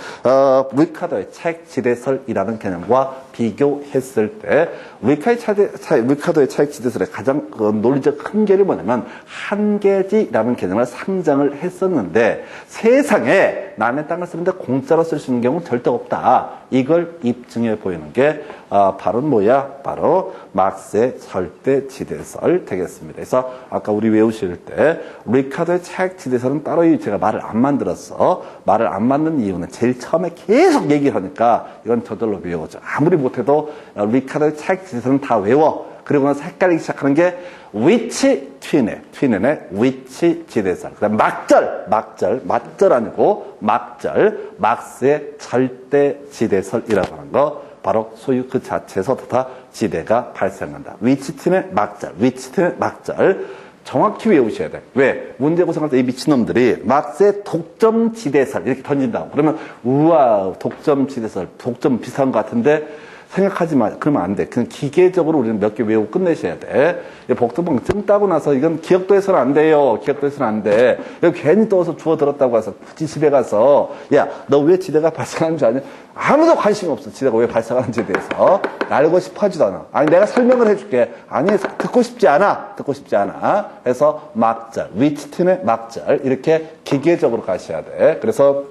Speaker 1: 리카더의 차익 지대설이라는 개념과 비교했을 때 리카더의 차익 지대설의 가장 논리적 한계를 뭐냐면 한계지라는 개념을 상정을 했었는데 세상에 남의 땅을 쓰는데 공짜로 쓸 수 있는 경우는 절대 없다. 이걸 입증해 보이는 게 바로 뭐야? 바로 막스의 절대 지대설 되겠습니다. 그래서 아까 우리 외우실 때 리카더의 차익 지대설은 따로 제가 말을 안 만들었어. 말을 안 만든 이유는 제일 처음에 계속 얘기를 하니까 이건 저절로 외워져. 아무리 못해도 리카더의 차익 지대설은 다 외워. 그리고 나서 헷갈리기 시작하는 게 위치 튀넨의 위치 지대설. 그다음 맞절 아니고 막절, 막스의 절대 지대설이라고 하는 거. 바로 소유 그 자체에서 다 지대가 발생한다. 위치 튀넨 막절. 정확히 외우셔야 돼. 왜? 문제 구성할 때 이 미친놈들이 막스의 독점 지대설 이렇게 던진다고. 그러면 우와 독점 지대설, 독점 비슷한 것 같은데 생각하지 마. 그러면 안 돼. 그냥 기계적으로 우리는 몇 개 외우고 끝내셔야 돼. 복습은 증 따고 나서 이건 기억도 해서는 안 돼요. 기억도 해서는 안 돼. 여기 괜히 떠서 주워 들었다고 해서 굳이 집에 가서 야, 너 왜 지대가 발생하는 줄 아냐? 아무도 관심 없어. 지대가 왜 발생하는지에 대해서. 알고 싶어 하지도 않아. 아니, 내가 설명을 해줄게. 아니, 듣고 싶지 않아. 듣고 싶지 않아. 그래서 막절, 위치팀의 막절. 이렇게 기계적으로 가셔야 돼. 그래서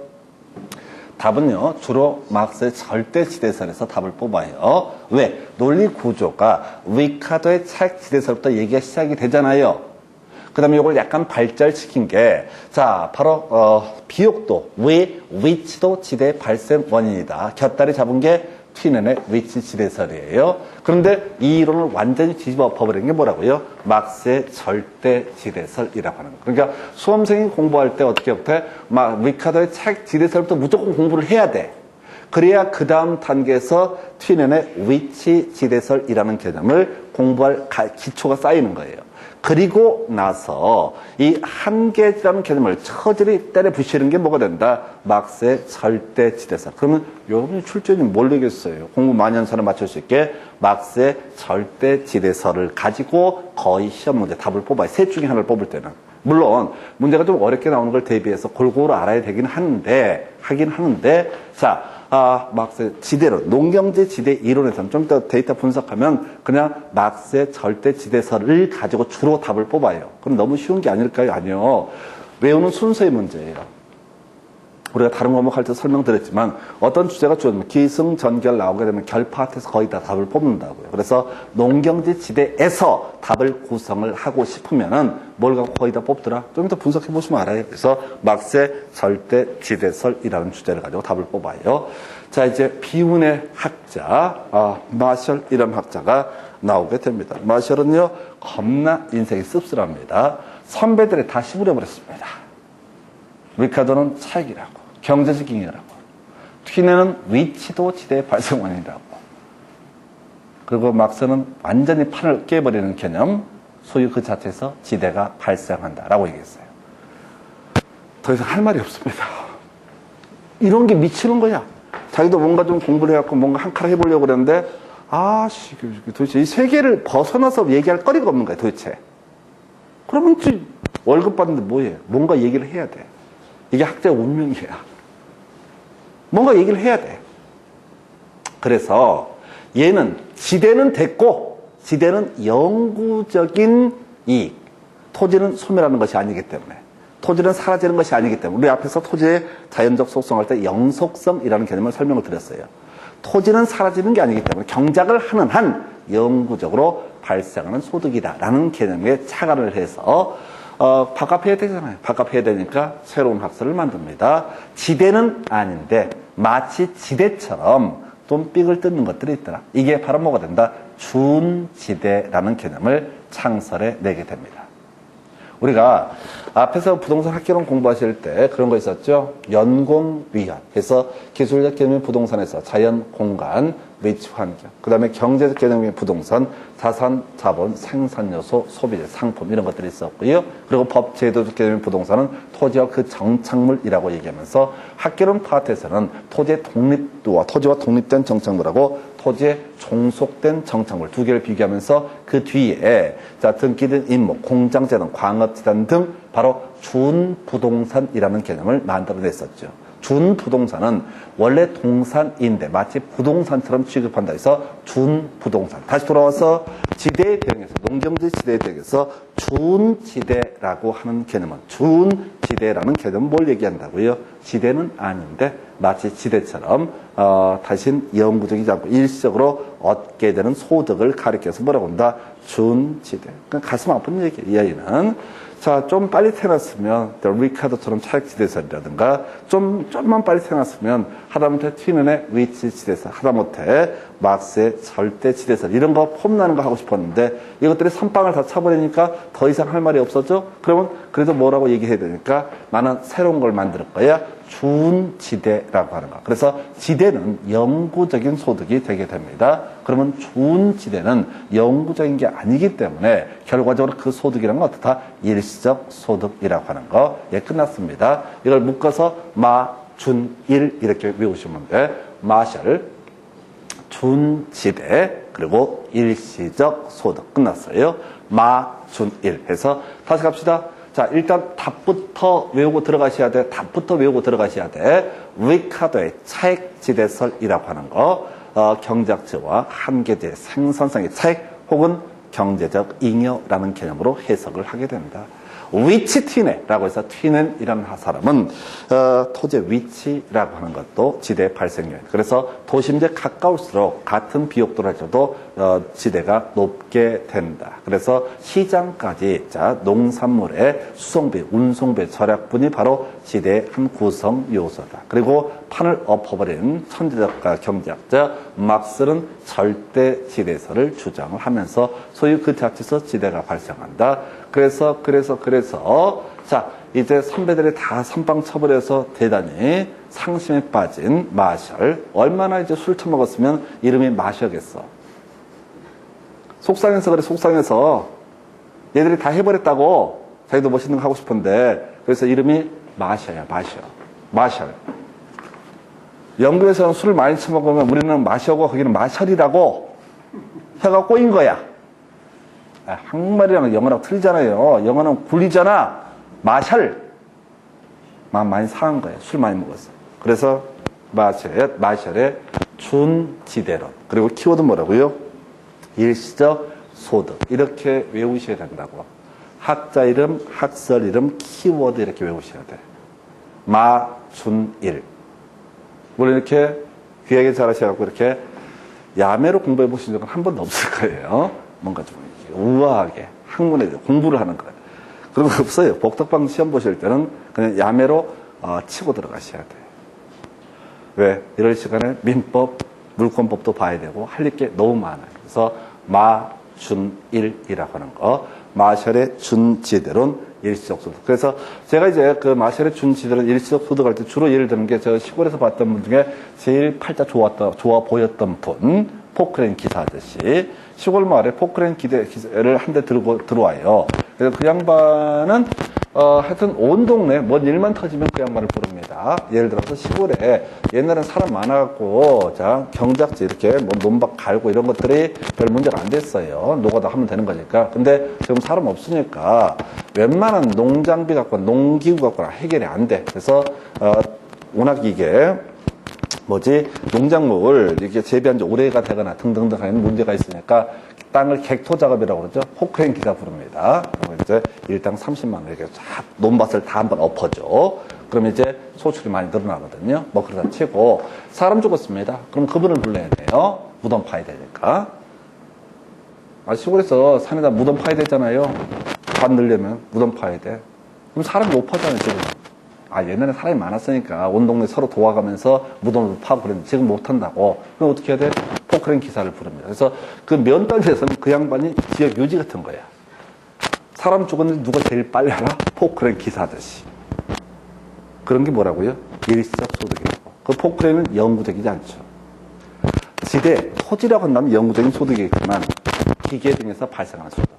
Speaker 1: 답은요, 주로 막스의 절대 지대설에서 답을 뽑아요. 왜? 논리 구조가 리카도의 책 지대설부터 얘기가 시작이 되잖아요. 그 다음에 이걸 약간 발전시킨 게, 자, 바로, 비옥도, 위치도 지대 발생 원인이다. 곁다리 잡은 게 튀넨의 위치 지대설이에요. 그런데 이 이론을 완전히 뒤집어 버리는 게 뭐라고요? 막스의 절대 지대설이라고 하는 거. 그러니까 수험생이 공부할 때 어떻게 해? 리카도의 책 지대설부터 무조건 공부를 해야 돼. 그래야 그 다음 단계에서 튀넨의 위치 지대설이라는 개념을 공부할 기초가 쌓이는 거예요. 그리고 나서 이 한계라는 개념을 처절히 때려 부시는 게 뭐가 된다? 막스의 절대 지대설. 그러면 여러분이 출제는 모르겠어요. 공부 많이 하는 사람 맞출 수 있게 막스의 절대 지대설을 가지고 거의 시험 문제 답을 뽑아요. 셋 중에 하나를 뽑을 때는. 물론 문제가 좀 어렵게 나오는 걸 대비해서 골고루 알아야 되긴 하는데 자, 막스의 지대론, 농경지 지대 이론에서는 좀 더 데이터 분석하면 그냥 막스의 절대 지대설을 가지고 주로 답을 뽑아요. 그럼 너무 쉬운 게 아닐까요? 아니요. 외우는 순서의 문제예요. 우리가 다른 과목 할 때 설명드렸지만 어떤 주제가 주어지면 기승전결 나오게 되면 결파트에서 거의 다 답을 뽑는다고요. 그래서 농경지 지대에서 답을 구성을 하고 싶으면은 뭘 갖고 거의 다 뽑더라? 좀 더 분석해 보시면 알아요. 그래서 막스의 절대 지대설이라는 주제를 가지고 답을 뽑아요. 자, 이제 비운의 학자, 마셜 이런 학자가 나오게 됩니다. 마셜은요, 겁나 인생이 씁쓸합니다. 선배들이 다 시부려버렸습니다. 리카도는 차익이라고. 경제적 잉여라고. 튀네는 위치도 지대의 발생 원인이라고. 그리고 막스는 완전히 판을 깨버리는 개념, 소유 그 자체에서 지대가 발생한다라고 얘기했어요. 더 이상 할 말이 없습니다. 이런 게 미치는 거야. 자기도 뭔가 좀 공부를 해갖고 뭔가 한 칼 해보려고 그랬는데, 도대체 이 세계를 벗어나서 얘기할 거리가 없는 거야, 도대체. 그러면 월급 받는데 뭐해? 뭔가 얘기를 해야 돼. 이게 학자의 운명이야. 뭔가 얘기를 해야 돼. 그래서 얘는 지대는 됐고 지대는 영구적인 이익. 토지는 소멸하는 것이 아니기 때문에. 토지는 사라지는 것이 아니기 때문에. 우리 앞에서 토지의 자연적 속성할 때 영속성이라는 개념을 설명을 드렸어요. 토지는 사라지는 게 아니기 때문에 경작을 하는 한 영구적으로 발생하는 소득이다라는 개념에 착안을 해서 바깥해야 되잖아요. 바깥해야 되니까 새로운 학설을 만듭니다. 지대는 아닌데 마치 지대처럼 좀 삑을 뜯는 것들이 있더라. 이게 바로 뭐가 된다? 준지대라는 개념을 창설해 내게 됩니다. 우리가 앞에서 부동산 학개론 공부하실 때 그런 거 있었죠. 연공위헌. 그래서 기술적 개념의 부동산에서 자연, 공간, 위치, 환경. 그 다음에 경제적 개념의 부동산, 자산, 자본, 생산 요소, 소비재, 상품 이런 것들이 있었고요. 그리고 법, 제도적 개념의 부동산은 토지와 그 정착물이라고 얘기하면서 학개론 파트에서는 토지의 독립도와 토지와 독립된 정착물하고 토지에 종속된 정착물 두 개를 비교하면서 그 뒤에 등기된 임목, 공장재단, 광업재단 등 바로 준부동산이라는 개념을 만들어냈었죠. 준부동산은 원래 동산인데 마치 부동산처럼 취급한다 해서 준부동산. 다시 돌아와서 지대에 대응해서 농경지 지대에 대응해서 준지대라고 하는 개념은 준지대라는 개념은 뭘 얘기한다고요? 지대는 아닌데 마치 지대처럼 다신 영구적이지 않고 일시적으로 얻게 되는 소득을 가리켜서 뭐라고 한다? 준지대. 그러니까 가슴 아픈 얘기예요. 이 아이는. 자, 좀 빨리 태어났으면 리카도처럼 차익지대설이라든가 좀만 빨리 태어났으면 하다못해 튀는의 위치지대설, 하다못해 막스의 절대지대설 이런 거 폼나는 거 하고 싶었는데 이것들이 선빵을 다 쳐버리니까 더 이상 할 말이 없었죠? 그러면 그래도 뭐라고 얘기해야 되니까 나는 새로운 걸 만들 거야. 준지대라고 하는 거. 그래서 지대는 영구적인 소득이 되게 됩니다. 그러면 준지대는 영구적인 게 아니기 때문에 결과적으로 그 소득이라는 건 어떻다? 일시적 소득이라고 하는 거. 예, 끝났습니다. 이걸 묶어서 마, 준, 일 이렇게 외우시면 돼. 마셜, 준지대, 그리고 일시적 소득. 끝났어요. 마준일 해서 다시 갑시다. 자, 일단 답부터 외우고 들어가셔야 돼. 답부터 외우고 들어가셔야 돼. 리카도의 차액지대설이라고 하는 거, 경제학적과 한계제 생산성의 차익 혹은 경제적 잉여라는 개념으로 해석을 하게 됩니다. 위치 튀네라고 해서 튀넨이라는 사람은 토지의 위치라고 하는 것도 지대 발생 요인. 그래서 도심지에 가까울수록 같은 비옥도라도 지대가 높게 된다. 그래서 시장까지 자 농산물의 수송비, 운송비, 절약분이 바로 지대의 한 구성 요소다. 그리고 판을 엎어버린 천재적과 경제학자 막스는 절대 지대설을 주장을 하면서 소위 그 자체에서 지대가 발생한다. 그래서 자 이제 선배들이 다 선빵 쳐버려서 대단히 상심에 빠진 마셜. 얼마나 이제 술 처먹었으면 이름이 마셔겠어. 속상해서 그래. 속상해서 얘들이 다 해버렸다고. 자기도 멋있는 거 하고 싶은데 그래서 이름이 마셔야. 마셜. 영국에서는 술을 많이 처먹으면 우리는 마셔고 거기는 마셜이라고 혀가 꼬인 거야. 한국말이랑 영어랑 틀리잖아요. 영어는 굴리잖아. 마셜. 마음 많이 상한 거예요. 술 많이 먹었어. 그래서 마셜의 준지대론. 그리고 키워드 뭐라고요? 일시적 소득. 이렇게 외우셔야 된다고. 학자 이름, 학설 이름, 키워드 이렇게 외우셔야 돼. 마준일. 물론 이렇게 귀하게 잘하셔갖고 이렇게 야매로 공부해 보신 적은 한 번도 없을 거예요. 뭔가 좀 우아하게 학문에 공부를 하는 거예요. 그런 거 없어요. 복덕방 시험 보실 때는 그냥 야매로 치고 들어가셔야 돼요. 왜? 이럴 시간에 민법, 물권법도 봐야 되고 할 게 너무 많아요. 그래서 마준일이라고 하는 거, 마셜의 준지대론, 일시적 소득. 그래서 제가 이제 그 마셜의 준지대론, 일시적 소득 할 때 주로 예를 드는 게 저 시골에서 봤던 분 중에 제일 팔자 좋아 보였던 분, 포크레인 기사 아저씨. 시골 마을에 포크레인 기사를 한 대 들고 들어와요. 그래서 그 양반은 하여튼 온 동네 뭔 일만 터지면 그 양반을 부릅니다. 예를 들어서 시골에 옛날엔 사람 많아갖고 자 경작지 이렇게 뭐 논밭 갈고 이런 것들이 별 문제가 안 됐어요. 노가다 하면 되는 거니까. 근데 지금 사람 없으니까 웬만한 농장비 갖고 농기구 갖고는 해결이 안 돼. 그래서 워낙 이게 농작물 이렇게 재배한 지 오래가 되거나 등등등 하는 문제가 있으니까 땅을 객토 작업이라고 그러죠. 포크레인 기사 부릅니다. 그러면 이제 일당 30만 원 이렇게 쫙 논밭을 다 한번 엎어줘. 그러면 이제 소출이 많이 늘어나거든요. 뭐 그러다 치고 사람 죽었습니다. 그럼 그분을 불러야 돼요. 무덤 파야 되니까. 시골에서 산에다 무덤 파야 되잖아요. 밭 늘려면 무덤 파야 돼. 그럼 사람이 못 파잖아요, 지금. 옛날에 사람이 많았으니까 온 동네 서로 도와가면서 무덤을 파고 그랬는데 지금 못한다고. 그럼 어떻게 해야 돼? 포크레인 기사를 부릅니다. 그래서 그 면단지에서는 그 양반이 지역 유지 같은 거야. 사람 죽었는데 누가 제일 빨리 알아? 포크레인 기사 아저씨. 그런 게 뭐라고요? 일시적 소득이라고. 그 포크레인은 영구적이지 않죠. 지대, 토지라고 한다면 영구적인 소득이겠지만 기계 등에서 발생하는 소득.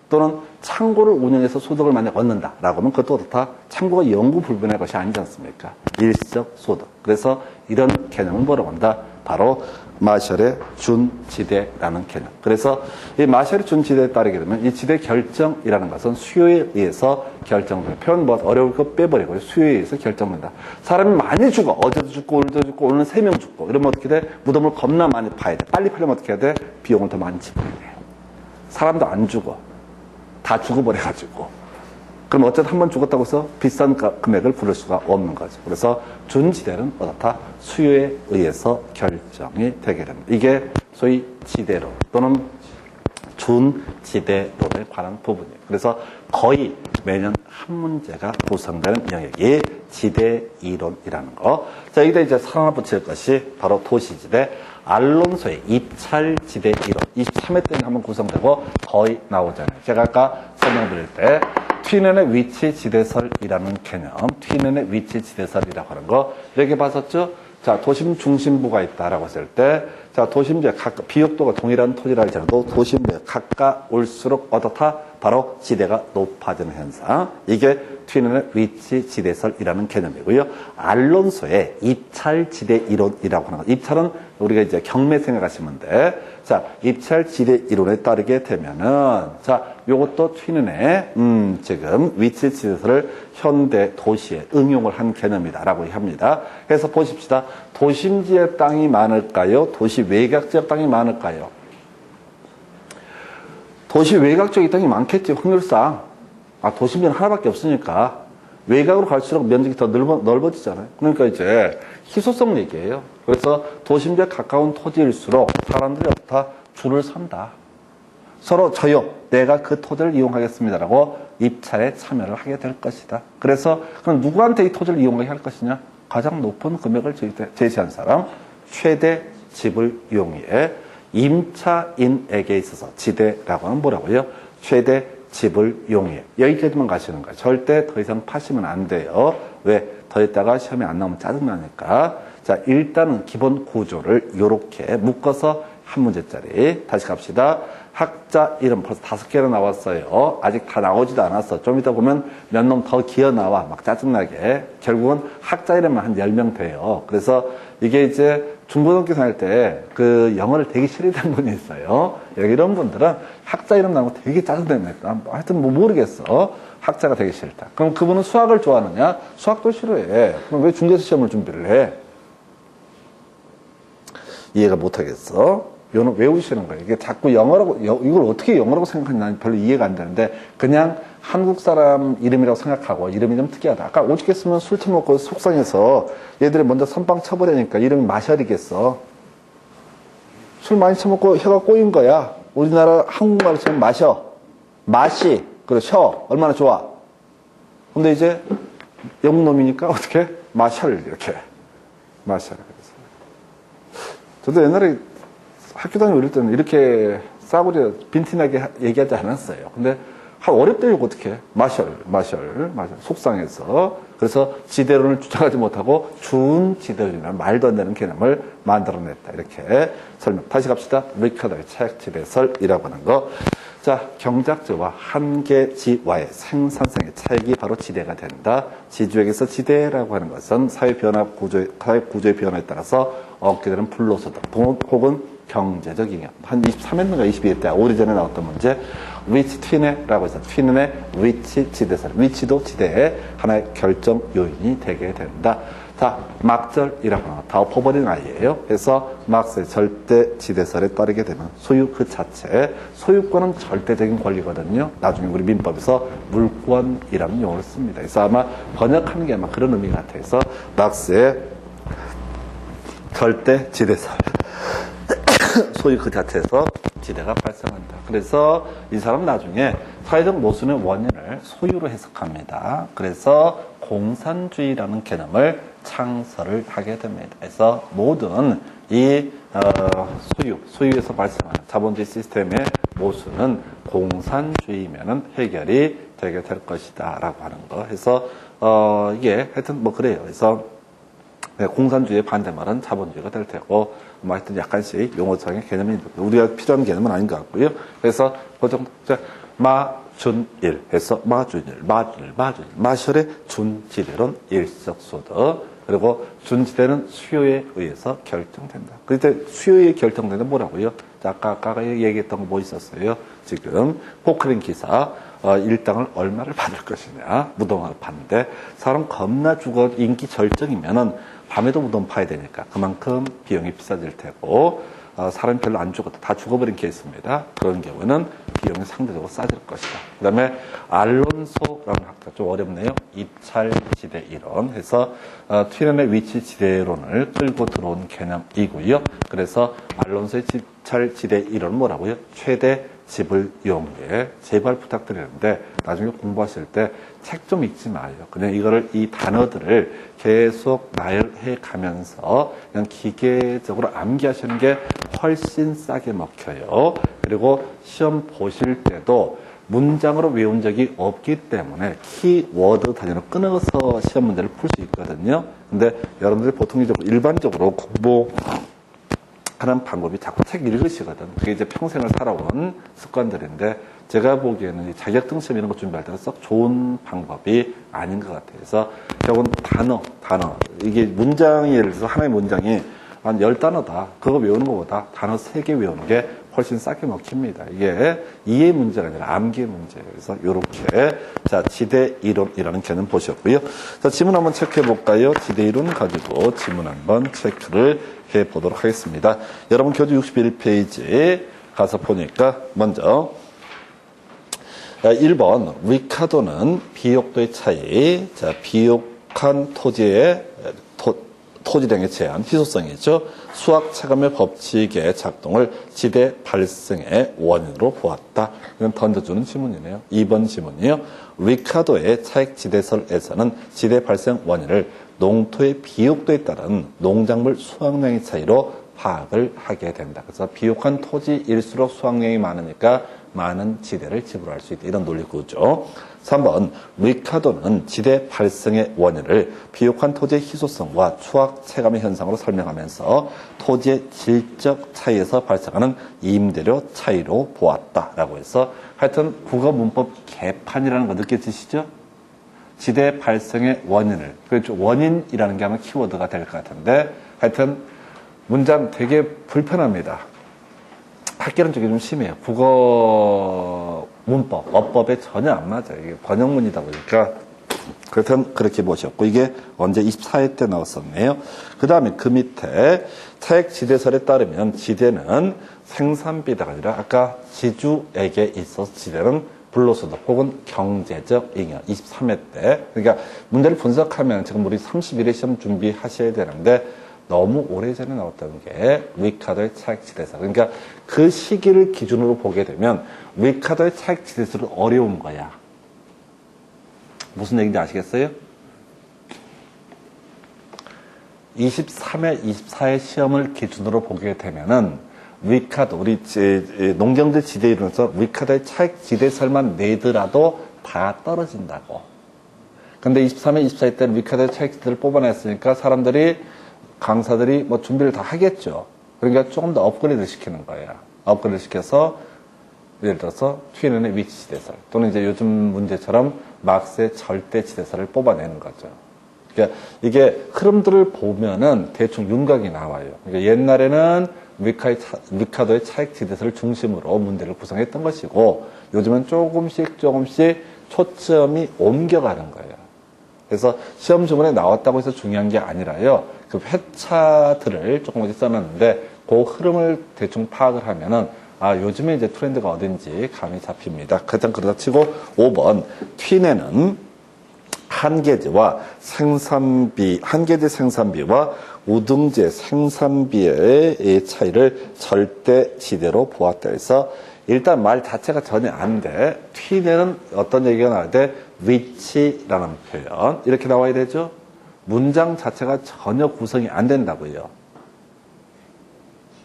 Speaker 1: 또는 창고를 운영해서 소득을 만약 얻는다라고 하면 그것도 다 창고가 영구 불변의 것이 아니지 않습니까? 일시적 소득. 그래서 이런 개념을 뭐라고 한다? 바로 마셜의 준지대라는 개념. 그래서 이 마셜의 준지대에 따르게 되면 이 지대 결정이라는 것은 수요에 의해서 결정돼요. 표현 어려울 거 빼버리고 수요에 의해서 결정된다. 사람이 많이 죽어. 어제도 죽고 오늘도 죽고 오늘은 3명 죽고. 이러면 어떻게 돼? 무덤을 겁나 많이 파야 돼. 빨리 파려면 어떻게 해야 돼? 비용을 더 많이 지불해야 돼. 사람도 안 죽어. 다 죽어버려가지고. 그럼 어쨌든 한 번 죽었다고 해서 비싼 금액을 부를 수가 없는 거죠. 그래서 준지대는 어떻다? 수요에 의해서 결정이 되게 됩니다. 이게 소위 지대론 또는 준지대론에 관한 부분이에요. 그래서 거의 매년 한 문제가 구성되는 영역이 지대이론이라는 거. 자, 여기다 이제 하나 붙일 것이 바로 도시지대. 알론소의 입찰지대 이론 23회 때는 한번 구성되고 거의 나오잖아요. 제가 아까 설명드릴 때 튀넨의 위치지대설이라는 개념, 튀넨의 위치지대설이라고 하는 거 이렇게 봤었죠? 자, 도심 중심부가 있다라고 했을 때, 자, 도심지에 비역도가 동일한 토지라 할지라도 도심지에 가까울수록 어떻다? 바로 지대가 높아지는 현상. 이게 튀는의 위치 지대설이라는 개념이고요. 알론소의 입찰 지대 이론이라고 하는 것. 입찰은 우리가 이제 경매 생각하시면 돼. 자, 입찰 지대 이론에 따르게 되면은, 자, 요것도 튀는의, 지금 위치 지대설을 현대 도시에 응용을 한 개념이다라고 합니다. 그래서 보십시다. 도심지의 땅이 많을까요? 도시 외곽 지역 땅이 많을까요? 도시 외곽 쪽의 땅이 많겠지, 확률상. 도심지는 하나밖에 없으니까. 외곽으로 갈수록 면적이 더 넓어지잖아요. 그러니까 이제 희소성 얘기예요. 그래서 도심지에 가까운 토지일수록 사람들이 다 줄을 선다. 서로 저요, 내가 그 토지를 이용하겠습니다라고 입찰에 참여를 하게 될 것이다. 그래서 그럼 누구한테 이 토지를 이용하게 할 것이냐? 가장 높은 금액을 제시한 사람, 최대 지불 이용의에 임차인에게 있어서 지대라고 하는 뭐라고요? 최대 지불 용의. 여기까지만 가시는 거예요. 절대 더 이상 파시면 안 돼요. 왜? 더 있다가 시험에 안 나오면 짜증나니까. 자, 일단은 기본 구조를 이렇게 묶어서 한 문제짜리. 다시 갑시다. 학자 이름 벌써 5개나 나왔어요. 아직 다 나오지도 않았어. 좀 이따 보면 몇 놈 더 기어 나와. 막 짜증나게. 결국은 학자 이름만 한 10명 돼요. 그래서 이게 이제 중고등학교 다닐 때 그 영어를 되게 싫어하는 분이 있어요. 이런 분들은 학자 이름 나오는 거 되게 짜증내니까 하여튼 뭐 모르겠어. 학자가 되게 싫다. 그럼 그분은 수학을 좋아하느냐? 수학도 싫어해. 그럼 왜 중개사 시험을 준비를 해? 이해가 못하겠어. 이거는 외우시는 거예요. 이게 자꾸 영어라고, 이걸 어떻게 영어라고 생각하냐 별로 이해가 안 되는데, 그냥 한국 사람 이름이라고 생각하고, 이름이 좀 특이하다. 아까 오죽 했으면 술 처먹고 속상해서 얘들이 먼저 선빵 쳐버리니까 이름이 마셜이겠어. 술 많이 처먹고 혀가 꼬인 거야. 우리나라 한국말로 치면 마셔. 마시. 그리고 셔. 얼마나 좋아. 근데 이제 영국 놈이니까 어떻게? 마셜. 이렇게. 마셜. 저도 옛날에 학교 다니고 이럴 때는 이렇게 싸구려 빈티나게 얘기하지 않았어요. 근데 어렵대요, 이거 어떻게. 마셜. 속상해서. 그래서 지대론을 주장하지 못하고 준지대론이라는 말도 안 되는 개념을 만들어냈다. 이렇게 설명. 다시 갑시다. 리커더의 차액지대설이라고 하는 거. 자, 경작지와 한계지와의 생산성의 차액이 바로 지대가 된다. 지주에게서 지대라고 하는 것은 사회 구조의 변화에 따라서 얻게 되는 불로소득 혹은 경제적 잉여. 한 23회인가 22회 때 오래전에 나왔던 문제. 위치 튀네라고 해서 튀는의 위치 지대설. 위치도 지대의 하나의 결정 요인이 되게 된다. 자, 막절이라고 하는 다 엎어버린 아이예요. 그래서 막스의 절대 지대설에 따르게 되면 소유 그 자체, 소유권은 절대적인 권리거든요. 나중에 우리 민법에서 물권이라는 용어를 씁니다. 그래서 아마 번역하는 게 아마 그런 의미 같아요. 그래서 막스의 절대 지대설. 소유 그 자체에서 지대가 발생한다. 그래서 이 사람 나중에 사회적 모순의 원인을 소유로 해석합니다. 그래서 공산주의라는 개념을 창설을 하게 됩니다. 그래서 모든 이 소유에서 발생하는 자본주의 시스템의 모순은 공산주의면은 해결이 되게 될 것이다라고 하는 거. 그래서 이게 하여튼 뭐 그래요. 그래서 공산주의의 반대말은 자본주의가 될 테고, 뭐 하여튼 약간씩 용어상의 개념이 우리가 필요한 개념은 아닌 것 같고요. 그래서 보통 마준일 해서 마준일, 마셜의 준지대론 일석소득. 그리고 준지대는 수요에 의해서 결정된다. 그때 수요에 결정되는 뭐라고요? 아까 얘기했던 거 뭐 있었어요? 지금 포크린 기사 일당을 얼마를 받을 것이냐, 무덤을 파는데 사람 겁나 죽어 인기 절정이면은 밤에도 무덤 파야 되니까 그만큼 비용이 비싸질 테고, 사람이 별로 안 죽어도 다 죽어버린 케이스입니다. 그런 경우는 비용이 상대적으로 싸질 것이다. 그 다음에 알론소라는 학자, 좀 어렵네요. 입찰지대 이론 해서 튀렌의 위치 지대론을 끌고 들어온 개념이고요. 그래서 알론소의 입찰지대 이론은 뭐라고요? 최대 지불 이용에 제발 부탁드리는데 나중에 공부하실 때 책 좀 읽지 마요. 그냥 이 단어들을 계속 나열해 가면서 그냥 기계적으로 암기하시는 게 훨씬 싸게 먹혀요. 그리고 시험 보실 때도 문장으로 외운 적이 없기 때문에 키워드 단위로 끊어서 시험 문제를 풀 수 있거든요. 근데 여러분들이 보통 일반적으로 공부하는 방법이 자꾸 책 읽으시거든. 그게 이제 평생을 살아온 습관들인데 제가 보기에는 이 자격증 시험 이런 거 준비할 때는 썩 좋은 방법이 아닌 것 같아요. 그래서 결국은 단어. 이게 문장이 예를 들어서 하나의 문장이 한 10단어다. 그거 외우는 것보다 단어 3개 외우는 게 훨씬 싸게 먹힙니다. 이게 이해 문제가 아니라 암기 문제예요. 그래서 이렇게 자 지대 이론이라는 개념 보셨고요. 자 지문 한번 체크해 볼까요? 지대 이론 가지고 지문 한번 체크를 해 보도록 하겠습니다. 여러분 교재 61페이지에 가서 보니까 먼저 1번 리카도는 비옥도의 차이. 자 비옥한 토지의 토지량의 제한, 희소성이죠. 수학 체감의 법칙의 작동을 지대 발생의 원인으로 보았다. 이건 던져주는 지문이네요. 2번 지문이요. 리카도의 차익 지대설에서는 지대 발생 원인을 농토의 비옥도에 따른 농작물 수확량의 차이로 파악을 하게 된다. 그래서 비옥한 토지일수록 수확량이 많으니까 많은 지대를 지불할 수 있다. 이런 논리구조. 3번 리카도는 지대 발생의 원인을 비옥한 토지의 희소성과 추악 체감의 현상으로 설명하면서 토지의 질적 차이에서 발생하는 임대료 차이로 보았다라고 해서 하여튼 국어 문법 개판이라는 거 느껴지시죠? 지대 발생의 원인을, 그렇죠. 원인이라는 게 아마 키워드가 될 것 같은데 하여튼 문장 되게 불편합니다. 학계론 쪽이 좀 심해요. 국어 문법, 어법에 전혀 안 맞아요. 이게 번역문이다 보니까. 그렇다면 그렇게 보셨고, 이게 언제 24회 때 나왔었네요. 그 다음에 그 밑에 차액지대설에 따르면 지대는 생산비가 아니라 아까 지주에게 있어서 지대는 불로소득 혹은 경제적 잉여 23회 때. 그러니까 문제를 분석하면 지금 우리 31회 시험 준비하셔야 되는데 너무 오래전에 나왔던 게 리카도의 차익지대설. 그러니까 그 시기를 기준으로 보게 되면 리카도의 차익지대설은 어려운 거야. 무슨 얘기인지 아시겠어요? 23회, 24회 시험을 기준으로 보게 되면은 리카도, 우리 농경제 지대 이론에서 리카도의 차익지대설만 내더라도 다 떨어진다고. 근데 23회, 24회 때 리카도의 차익지대를 뽑아냈으니까 사람들이 강사들이 뭐 준비를 다 하겠죠. 그러니까 조금 더 업그레이드 시키는 거예요. 업그레이드 시켜서 예를 들어서 튀어나오는 위치 지대설 또는 이제 요즘 문제처럼 막스의 절대 지대설을 뽑아내는 거죠. 그러니까 이게 흐름들을 보면은 대충 윤곽이 나와요. 그러니까 옛날에는 리카도의 차익 지대설을 중심으로 문제를 구성했던 것이고 요즘은 조금씩 초점이 옮겨가는 거예요. 그래서 시험 주문에 나왔다고 해서 중요한 게 아니라요. 그 회차들을 조금 어디 써놨는데 그 흐름을 대충 파악을 하면은 아 요즘에 이제 트렌드가 어딘지 감이 잡힙니다. 가장 그러다 치고 5번 튀내는 한계제 생산비와 우등제 생산비의 차이를 절대지대로 보았다 해서 일단 말 자체가 전혀 안 돼. 튀내는 어떤 얘기가 나올 때 위치라는 표현 이렇게 나와야 되죠. 문장 자체가 전혀 구성이 안 된다고요.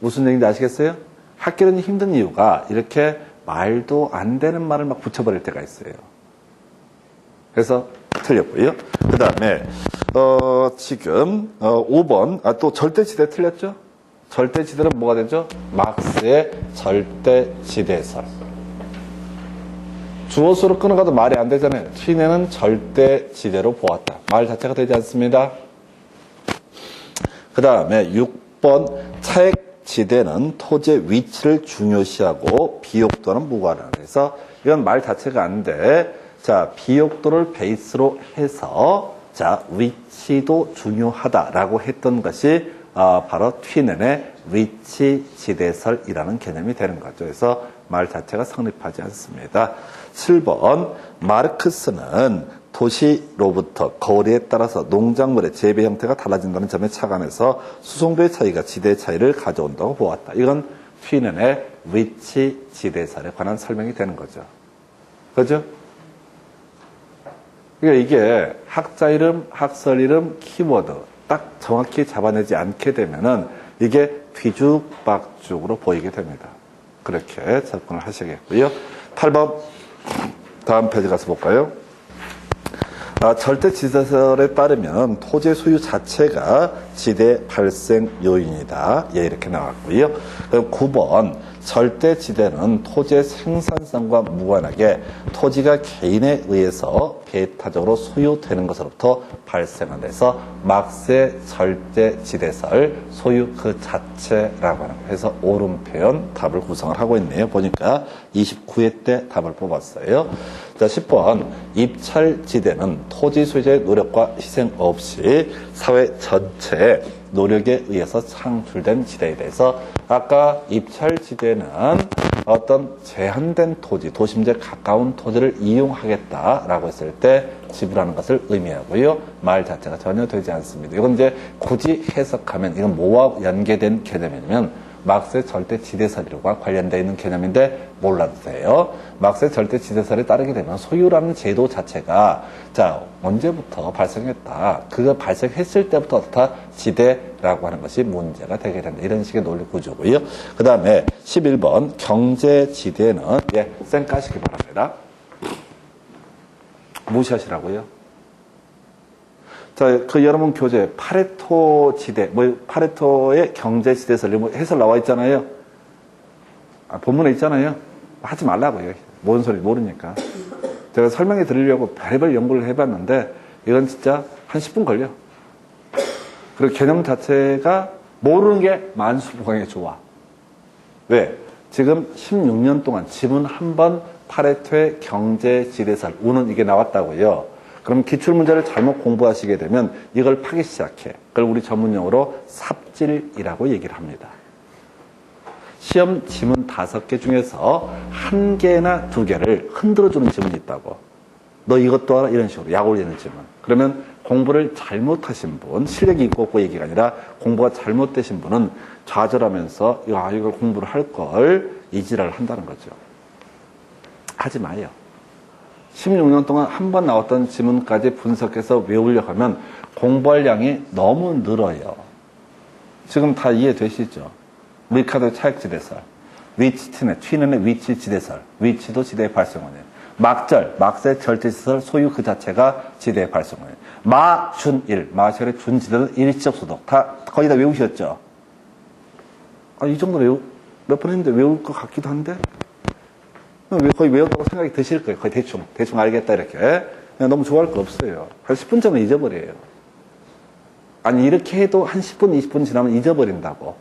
Speaker 1: 무슨 얘기인지 아시겠어요? 학교는 힘든 이유가 이렇게 말도 안 되는 말을 막 붙여버릴 때가 있어요. 그래서 틀렸고요. 그 다음에 지금 5번 또 절대지대 틀렸죠? 절대지대는 뭐가 되죠? 막스의 절대지대설. 주어수로 끊어가도 말이 안 되잖아요. 튀내는 절대지대로 보았다. 말 자체가 되지 않습니다. 그 다음에 6번 차액지대는 토지의 위치를 중요시하고 비옥도는 무관하다. 그래서 이건 말 자체가 안 돼. 자, 비옥도를 베이스로 해서 자 위치도 중요하다라고 했던 것이 바로 튀낸의 위치지대설이라는 개념이 되는 거죠. 그래서 말 자체가 성립하지 않습니다. 7번 마르크스는 도시로부터 거리에 따라서 농작물의 재배 형태가 달라진다는 점에 착안해서 수송도의 차이가 지대 차이를 가져온다고 보았다. 이건 튀낸의 위치지대설에 관한 설명이 되는 거죠. 그죠? 그러니까 이게 학자 이름, 학설 이름, 키워드 딱 정확히 잡아내지 않게 되면은 이게 뒤죽박죽으로 보이게 됩니다. 그렇게 접근을 하셔야겠고요. 8번 다음 페이지 가서 볼까요? 절대 지대설에 따르면 토지 소유 자체가 지대 발생 요인이다. 예, 이렇게 나왔고요. 그럼 9번 절대지대는 토지의 생산성과 무관하게 토지가 개인에 의해서 배타적으로 소유되는 것으로부터 발생한데서 막세 절대지대설 소유 그 자체라고 하는 거예요. 그래서 옳은 표현 답을 구성을 하고 있네요. 보니까 29회 때 답을 뽑았어요. 자, 10번 입찰지대는 토지 소유자의 노력과 희생 없이 사회 전체의 노력에 의해서 창출된 지대에 대해서 아까 입찰지대는 어떤 제한된 토지, 도심지에 가까운 토지를 이용하겠다라고 했을 때 지불하는 것을 의미하고요. 말 자체가 전혀 되지 않습니다. 이건 이제 굳이 해석하면 이건 뭐와 연계된 개념이냐면 막세 절대 지대설과 관련되어 있는 개념인데 몰라도 돼요. 막세 절대 지대설에 따르게 되면 소유라는 제도 자체가 자 언제부터 발생했다. 그거 발생했을 때부터 다 지대라고 하는 것이 문제가 되게 된다. 이런 식의 논리 구조고요. 그 다음에 11번 경제지대는 쌩 까시기 바랍니다. 무시하시라고요. 자, 그 여러분 교재 파레토 지대, 파레토의 경제 지대설 해설 나와 있잖아요. 본문에 있잖아요. 하지 말라고요. 뭔 소리 모르니까. 제가 설명해 드리려고 별의별 연구를 해봤는데 이건 진짜 한 10분 걸려. 그리고 개념 자체가 모르는 게 만수무강에 좋아. 왜? 지금 16년 동안 지문 한 번 파레토의 경제 지대설 우는 이게 나왔다고요. 그럼 기출문제를 잘못 공부하시게 되면 이걸 파기 시작해. 그걸 우리 전문용어로 삽질이라고 얘기를 합니다. 시험 지문 5개 중에서 1개나 2개를 흔들어주는 지문이 있다고. 너 이것도 알아? 이런 식으로 약 올리는 지문. 그러면 공부를 잘못하신 분, 실력이 있고 없고 얘기가 아니라 공부가 잘못되신 분은 좌절하면서 이걸 공부를 할 걸 이지랄을 한다는 거죠. 하지 마요. 16년 동안 한 번 나왔던 지문까지 분석해서 외우려고 하면 공부할 양이 너무 늘어요. 지금 다 이해되시죠? 리카르도 차익지대설, 튀넨의 위치 지대설, 위치도 지대의 발생원이에요. 막절, 막세 절대지대설, 소유 그 자체가 지대의 발생원이에요. 마준일, 마절의 준지대는 일시적 소득. 거의 다 외우셨죠? 이 정도 몇 번 했는데 외울 것 같기도 한데? 거의 외웠다고 생각이 드실 거예요. 거의 대충 알겠다, 이렇게. 너무 좋아할 거 없어요. 한 10분 전에 잊어버려요. 아니, 이렇게 해도 한 10분, 20분 지나면 잊어버린다고.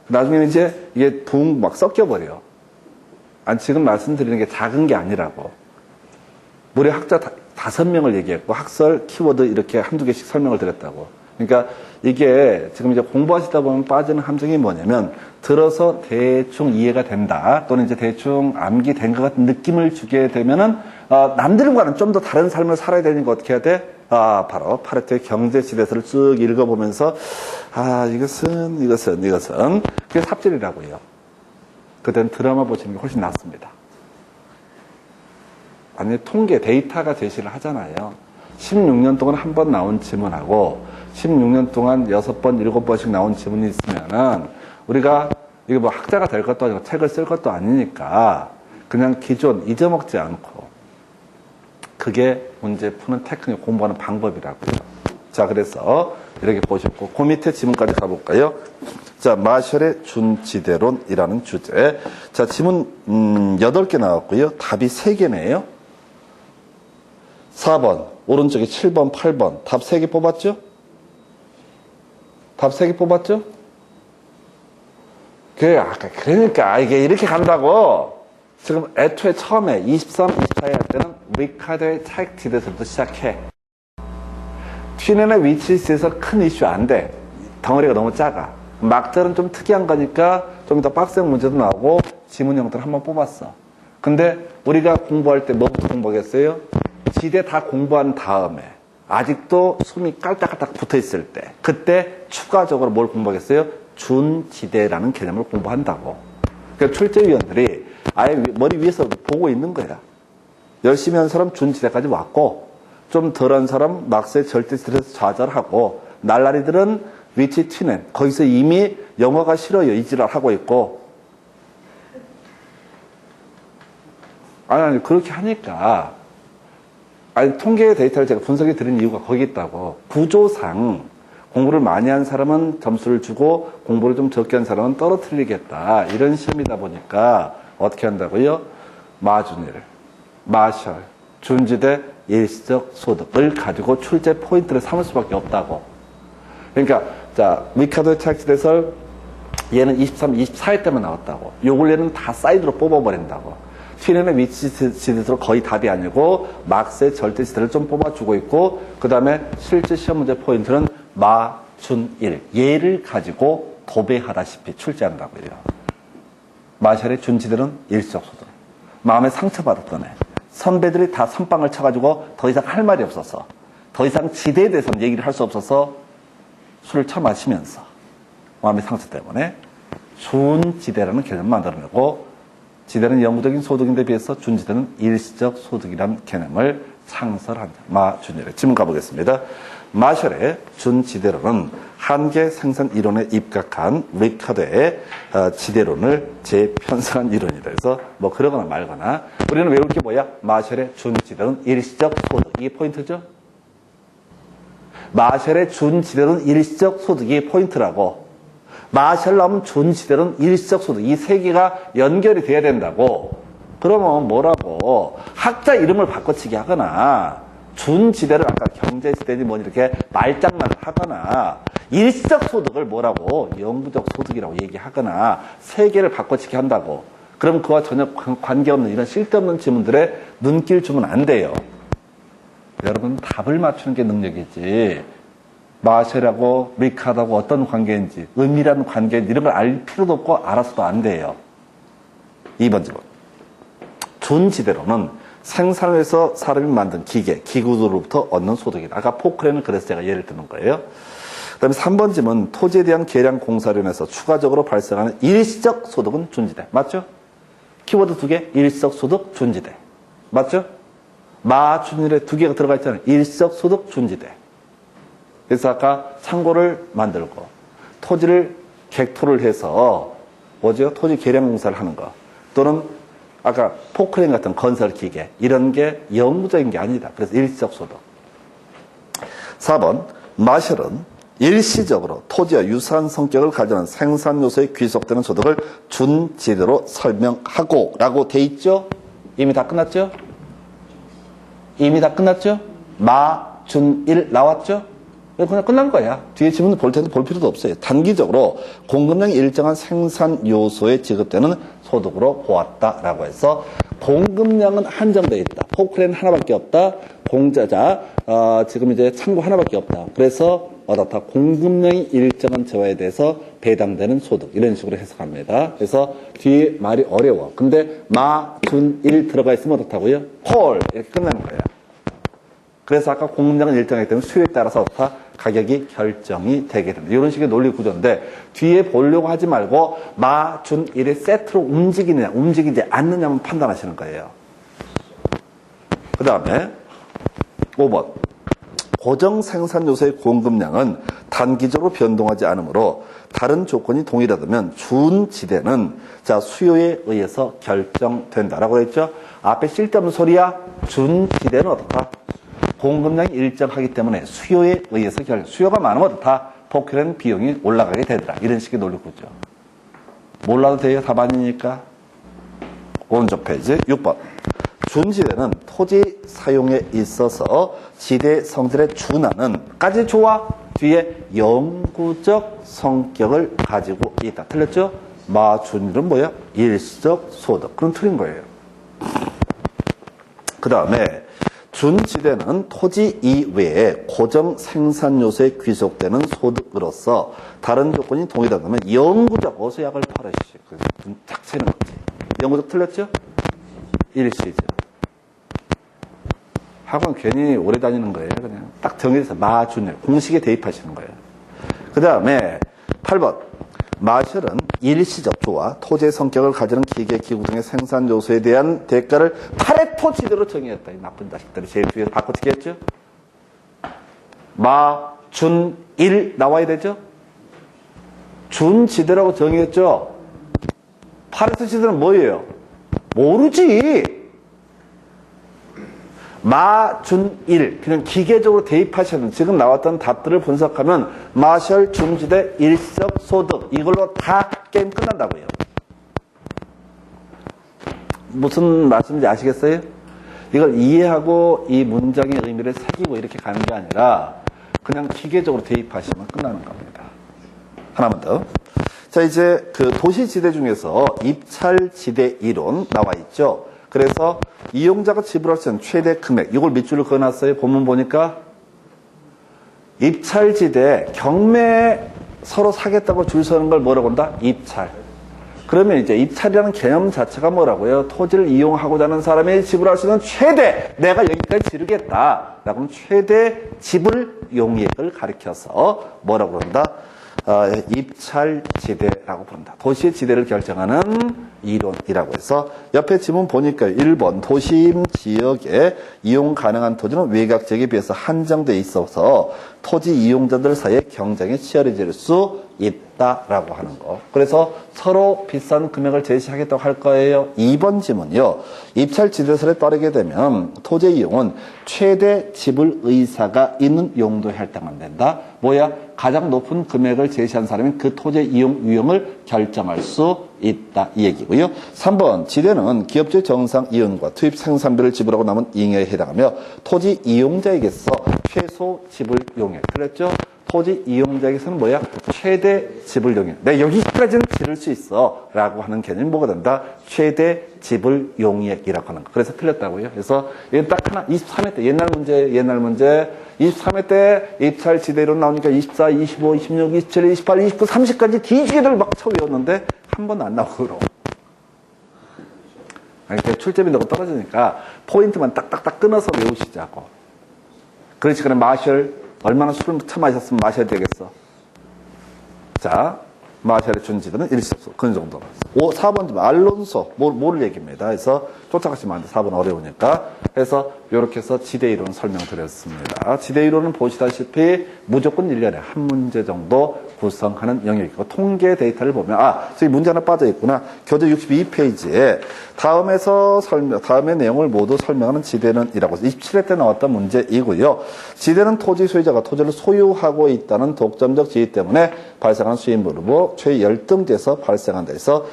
Speaker 1: 나중에는 이제 이게 붕 막 섞여버려. 아니, 지금 말씀드리는 게 작은 게 아니라고. 무려 학자 5명을 얘기했고, 학설, 키워드 이렇게 한두 개씩 설명을 드렸다고. 그러니까 이게 지금 이제 공부하시다 보면 빠지는 함정이 뭐냐면 들어서 대충 이해가 된다 또는 이제 대충 암기된 것 같은 느낌을 주게 되면은 남들과는 좀 더 다른 삶을 살아야 되니까 어떻게 해야 돼? 바로 파레토의 경제지대설을 쭉 읽어보면서 이것은 그게 삽질이라고 해요. 그땐 드라마 보시는 게 훨씬 낫습니다. 아니 통계 데이터가 제시를 하잖아요. 16년 동안 한 번 나온 지문하고 16년 동안 6번, 7번씩 나온 지문이 있으면은 우리가 이게 뭐 학자가 될 것도 아니고 책을 쓸 것도 아니니까 그냥 기존 잊어먹지 않고 그게 문제 푸는 테크닉 공부하는 방법이라고요. 자, 그래서 이렇게 보셨고 그 밑에 지문까지 가볼까요? 자, 마셜의 준지대론이라는 주제. 자, 지문 8개 나왔고요. 답이 3개네요. 4번, 오른쪽에 7번, 8번. 답 3개 뽑았죠? 답 3개 뽑았죠? 그러니까 이게 이렇게 간다고. 지금 애초에 처음에 23, 24에 할 때는 리카르도의 차익지대에서부터 시작해. 튀넨의 위치에서 큰 이슈 안 돼. 덩어리가 너무 작아. 막절은 좀 특이한 거니까 좀 더 빡센 문제도 나오고 지문 형태를 한번 뽑았어. 근데 우리가 공부할 때 뭐부터 공부하겠어요? 지대 다 공부한 다음에 아직도 숨이 깔딱깔딱 붙어있을 때 그때 추가적으로 뭘 공부하겠어요? 준지대라는 개념을 공부한다고. 그러니까 출제위원들이 아예 머리 위에서 보고 있는 거야. 열심히 한 사람 준지대까지 왔고 좀 덜한 사람 막세 절대지대에서 좌절하고 날라리들은 위치 튀넨 거기서 이미 영어가 싫어요. 이지랄 하고 있고 아니 그렇게 하니까 통계 데이터를 제가 분석해 드린 이유가 거기 있다고. 구조상 공부를 많이 한 사람은 점수를 주고 공부를 좀 적게 한 사람은 떨어뜨리겠다. 이런 시험이다 보니까 어떻게 한다고요? 마준일, 마셜, 준지대, 일시적 소득을 가지고 출제 포인트를 삼을 수밖에 없다고. 그러니까 자 미카도의 착지대설 얘는 23, 24회 때만 나왔다고. 요걸 얘는 다 사이드로 뽑아버린다고. 튀는의 위치지대로 거의 답이 아니고 막스의 절대지대를 좀 뽑아주고 있고 그 다음에 실제 시험 문제 포인트는 마, 준, 일 얘를 가지고 도배하다시피 출제한다고요. 마셜의 준지대는 일시적 소득. 마음에 상처받았던 애. 선배들이 다 선빵을 쳐가지고 더 이상 할 말이 없어서 더 이상 지대에 대해서는 얘기를 할 수 없어서 술을 처마시면서 마음의 상처 때문에 준지대라는 개념을 만들어내고 지대는 영구적인 소득인데 비해서 준지대는 일시적 소득이라는 개념을 창설한다. 마준일에 질문 가보겠습니다. 마셜의 준지대론은 한계 생산 이론에 입각한 리카드의 지대론을 재편성한 이론이다. 그래서 뭐 그러거나 말거나 우리는 외울 게 뭐야? 마셜의 준지대론 일시적 소득. 이게 포인트죠? 마셜의 준지대론 일시적 소득이 포인트라고. 마셜 나오면 준지대론 일시적 소득. 이 세 개가 연결이 돼야 된다고. 그러면 뭐라고? 학자 이름을 바꿔치기 하거나 준지대를 아까 경제지대니 뭐니 이렇게 말장난을 하거나 일시적 소득을 뭐라고? 영구적 소득이라고 얘기하거나 세 개를 바꿔치기 한다고. 그럼 그와 전혀 관계없는 이런 쓸데없는 질문들에 눈길 주면 안 돼요. 여러분 답을 맞추는 게 능력이지 마셜하고 리카드하고 어떤 관계인지 은밀한 관계인지 이런 걸 알 필요도 없고 알아서도 안 돼요. 2번 질문. 준지대로는 생산을 해서 사람이 만든 기계, 기구들로부터 얻는 소득이다. 아까 포크레인을 그래서 제가 예를 드는 거예요. 그 다음에 3번 질문. 토지에 대한 계량 공사로 인해서 추가적으로 발생하는 일시적 소득은 준지대. 맞죠? 키워드 2개. 일시적 소득, 준지대. 맞죠? 마준일에 2개가 들어가 있잖아요. 일시적 소득, 준지대. 그래서 아까 창고를 만들고 토지를 객토를 해서 뭐죠? 토지 계량 공사를 하는 거. 또는 아까 포크레인 같은 건설 기계 이런 게 영구적인 게 아니다. 그래서 일시적 소득. 4번 마셜은 일시적으로 토지와 유사한 성격을 가지는 생산 요소에 귀속되는 소득을 준지대로 설명하고 라고 돼 있죠? 이미 다 끝났죠? 이미 다 끝났죠? 마, 준, 일 나왔죠? 그냥 끝난 거야. 뒤에 질문을 볼 텐데 볼 필요도 없어요. 단기적으로 공급량이 일정한 생산 요소에 지급되는 소득으로 보았다라고 해서 공급량은 한정되어 있다. 포크레인 하나밖에 없다. 공자자 지금 이제 창고 하나밖에 없다. 그래서 얻었다. 공급량이 일정한 재화에 대해서 배당되는 소득 이런 식으로 해석합니다. 그래서 뒤에 말이 어려워. 근데 마, 준, 일 들어가 있으면 어떻다고요? 콜 이렇게 끝나는 거예요. 그래서 아까 공급량은 일정하기 때문에 수요에 따라서 다 가격이 결정이 되게 됩니다. 이런 식의 논리 구조인데 뒤에 보려고 하지 말고 마, 준, 일의 세트로 움직이느냐 움직이지 않느냐만 판단하시는 거예요. 그 다음에 5번 고정 생산 요소의 공급량은 단기적으로 변동하지 않으므로 다른 조건이 동일하다면 준지대는 자 수요에 의해서 결정된다라고 했죠. 앞에 쓸데없는 소리야. 준지대는 어떻다? 공급량이 일정하기 때문에 수요에 의해서 수요가 많으면 어떻다? 포크레인 비용이 올라가게 되더라. 이런 식의 논리 구조. 몰라도 돼요. 답 아니니까. 오른쪽 페이지 6번. 준지대는 토지 사용에 있어서 지대 성질에 준하는 까지 좋아. 뒤에 영구적 성격을 가지고 있다. 틀렸죠? 마준일은 뭐야? 일시적 소득. 그럼 틀린 거예요. 그 다음에 준지대는 토지 이외에 고정 생산 요소에 귀속되는 소득으로서 다른 조건이 동일하다면 영구적 어서 약을 팔으시죠. 그래서 작치는 거지. 영구적 틀렸죠? 일시죠. 학원 괜히 오래 다니는 거예요. 그냥 딱 정해서 마준일 공식에 대입하시는 거예요. 그 다음에 8번 마셜은 일시적 조화, 토지의 성격을 가지는 기계, 기구 등의 생산 요소에 대한 대가를 파레토 지대로 정의했다. 이 나쁜 자식들이 제일 뒤에서 바꿔치기 했죠. 마, 준, 일 나와야 되죠. 준 지대라고 정의했죠. 파레토 지대는 뭐예요? 모르지. 마준일 그냥 기계적으로 대입하시는 지금 나왔던 답들을 분석하면 마셜 중지대 일석 소득 이걸로 다 게임 끝난다고요. 무슨 말씀인지 아시겠어요? 이걸 이해하고 이 문장의 의미를 새기고 이렇게 가는 게 아니라 그냥 기계적으로 대입하시면 끝나는 겁니다. 하나만 더. 자, 이제 그 도시지대 중에서 입찰지대 이론 나와 있죠. 그래서 이용자가 지불할 수 있는 최대 금액, 이걸 밑줄을 그어놨어요. 본문 보니까 입찰지대 경매에 서로 사겠다고 줄 서는 걸 뭐라고 한다? 입찰. 그러면 이제 입찰이라는 개념 자체가 뭐라고요? 토지를 이용하고자 하는 사람이 지불할 수 있는 최대, 내가 여기까지 지르겠다. 라고 하면 최대 지불 용익을 가리켜서 뭐라고 그런다? 입찰지대라고 부른다. 도시의 지대를 결정하는 이론이라고 해서 옆에 지문 보니까 1번 도심 지역에 이용 가능한 토지는 외곽 지역에 비해서 한정되어 있어서 토지 이용자들 사이에 경쟁이 치열해질 수 있다라고 하는 거. 그래서 서로 비싼 금액을 제시하겠다고 할 거예요. 2번 지문이요. 입찰지대설에 따르게 되면 토지 이용은 최대 지불 의사가 있는 용도에 할당한다. 뭐야? 가장 높은 금액을 제시한 사람이 그 토지 이용 유형을 결정할 수 있다. 이 얘기고요. 3번 지대는 기업주의 정상 이윤과 투입 생산비를 지불하고 남은 잉여에 해당하며 토지 이용자에게서 최소 지불 용액. 그랬죠? 토지 이용자에게서는 뭐야? 최대 지불 용액. 내가 여기까지는 지를 수 있어. 라고 하는 개념이 뭐가 된다? 최대 지불 용액이라고 하는 거. 그래서 틀렸다고요. 그래서 이건 딱 하나, 23회 때, 옛날 문제, 23회 때 입찰 지대로 나오니까 24, 25, 26, 27, 28, 29, 30까지 뒤지게들 막 쳐 외웠는데 한 번도 안 나오고 그러. 그러니까 출제비너가 떨어지니까 포인트만 딱딱딱 끊어서 외우시자고. 그렇지, 그럼 마셜, 얼마나 술을 처마셨으면 마셔야 되겠어. 자, 마셜의 준지들은 일시적소. 그 정도로. 4번, 알론소. 뭐를 얘기입니다. 그래서 쫓아가시면 안 돼. 4번 어려우니까. 그래서 이렇게 해서 지대 이론 설명드렸습니다. 지대 이론은 보시다시피 무조건 1년에 한 문제 정도 구성하는 영역이고, 통계 데이터를 보면, 저기 문제 하나 빠져있구나. 교재 62페이지에 다음의 내용을 모두 설명하는 지대는 이라고 해서 27회 때 나왔던 문제이고요. 지대는 토지 소유자가 토지를 소유하고 있다는 독점적 지위 때문에 발생하는 수입물이고, 최열등지에서 발생한다 해서,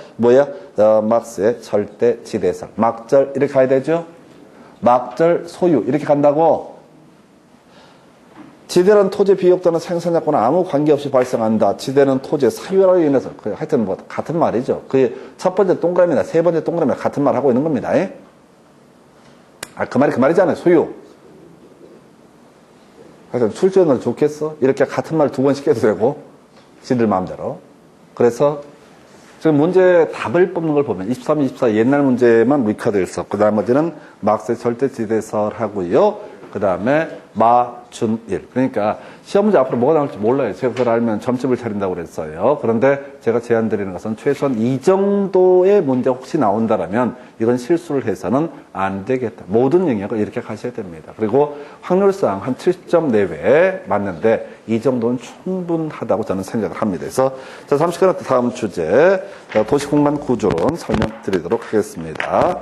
Speaker 1: 막스의 절대 지대설. 막절, 이렇게 가야 되죠? 막절 소유, 이렇게 간다고? 지대는 토지 비옥도는 생산자과는 아무 관계없이 발생한다. 지대는 토지의 사유로 인해서, 하여튼 같은 말이죠. 첫 번째 동그라미나 세 번째 동그라미나 같은 말 하고 있는 겁니다. 그 말이잖아요. 소유. 하여튼 출제는 좋겠어? 이렇게 같은 말 두 번씩 해도 되고, 지들 마음대로. 그래서, 지금 문제 답을 뽑는 걸 보면 23, 24 옛날 문제만 리카드 일석, 그 나머지는 막스의 절대지대설 하고요. 그 다음에 마준일. 그러니까 시험 문제 앞으로 뭐가 나올지 몰라요. 제가 그걸 알면 점집을 차린다고 그랬어요. 그런데 제가 제안 드리는 것은 최소한 이 정도의 문제 혹시 나온다라면 이건 실수를 해서는 안 되겠다. 모든 영역을 이렇게 가셔야 됩니다. 그리고 확률상 한 70점 내외에 맞는데 이 정도는 충분하다고 저는 생각을 합니다. 그래서 자, 30시간 다음 주제 도시공간 구조론 설명드리도록 하겠습니다.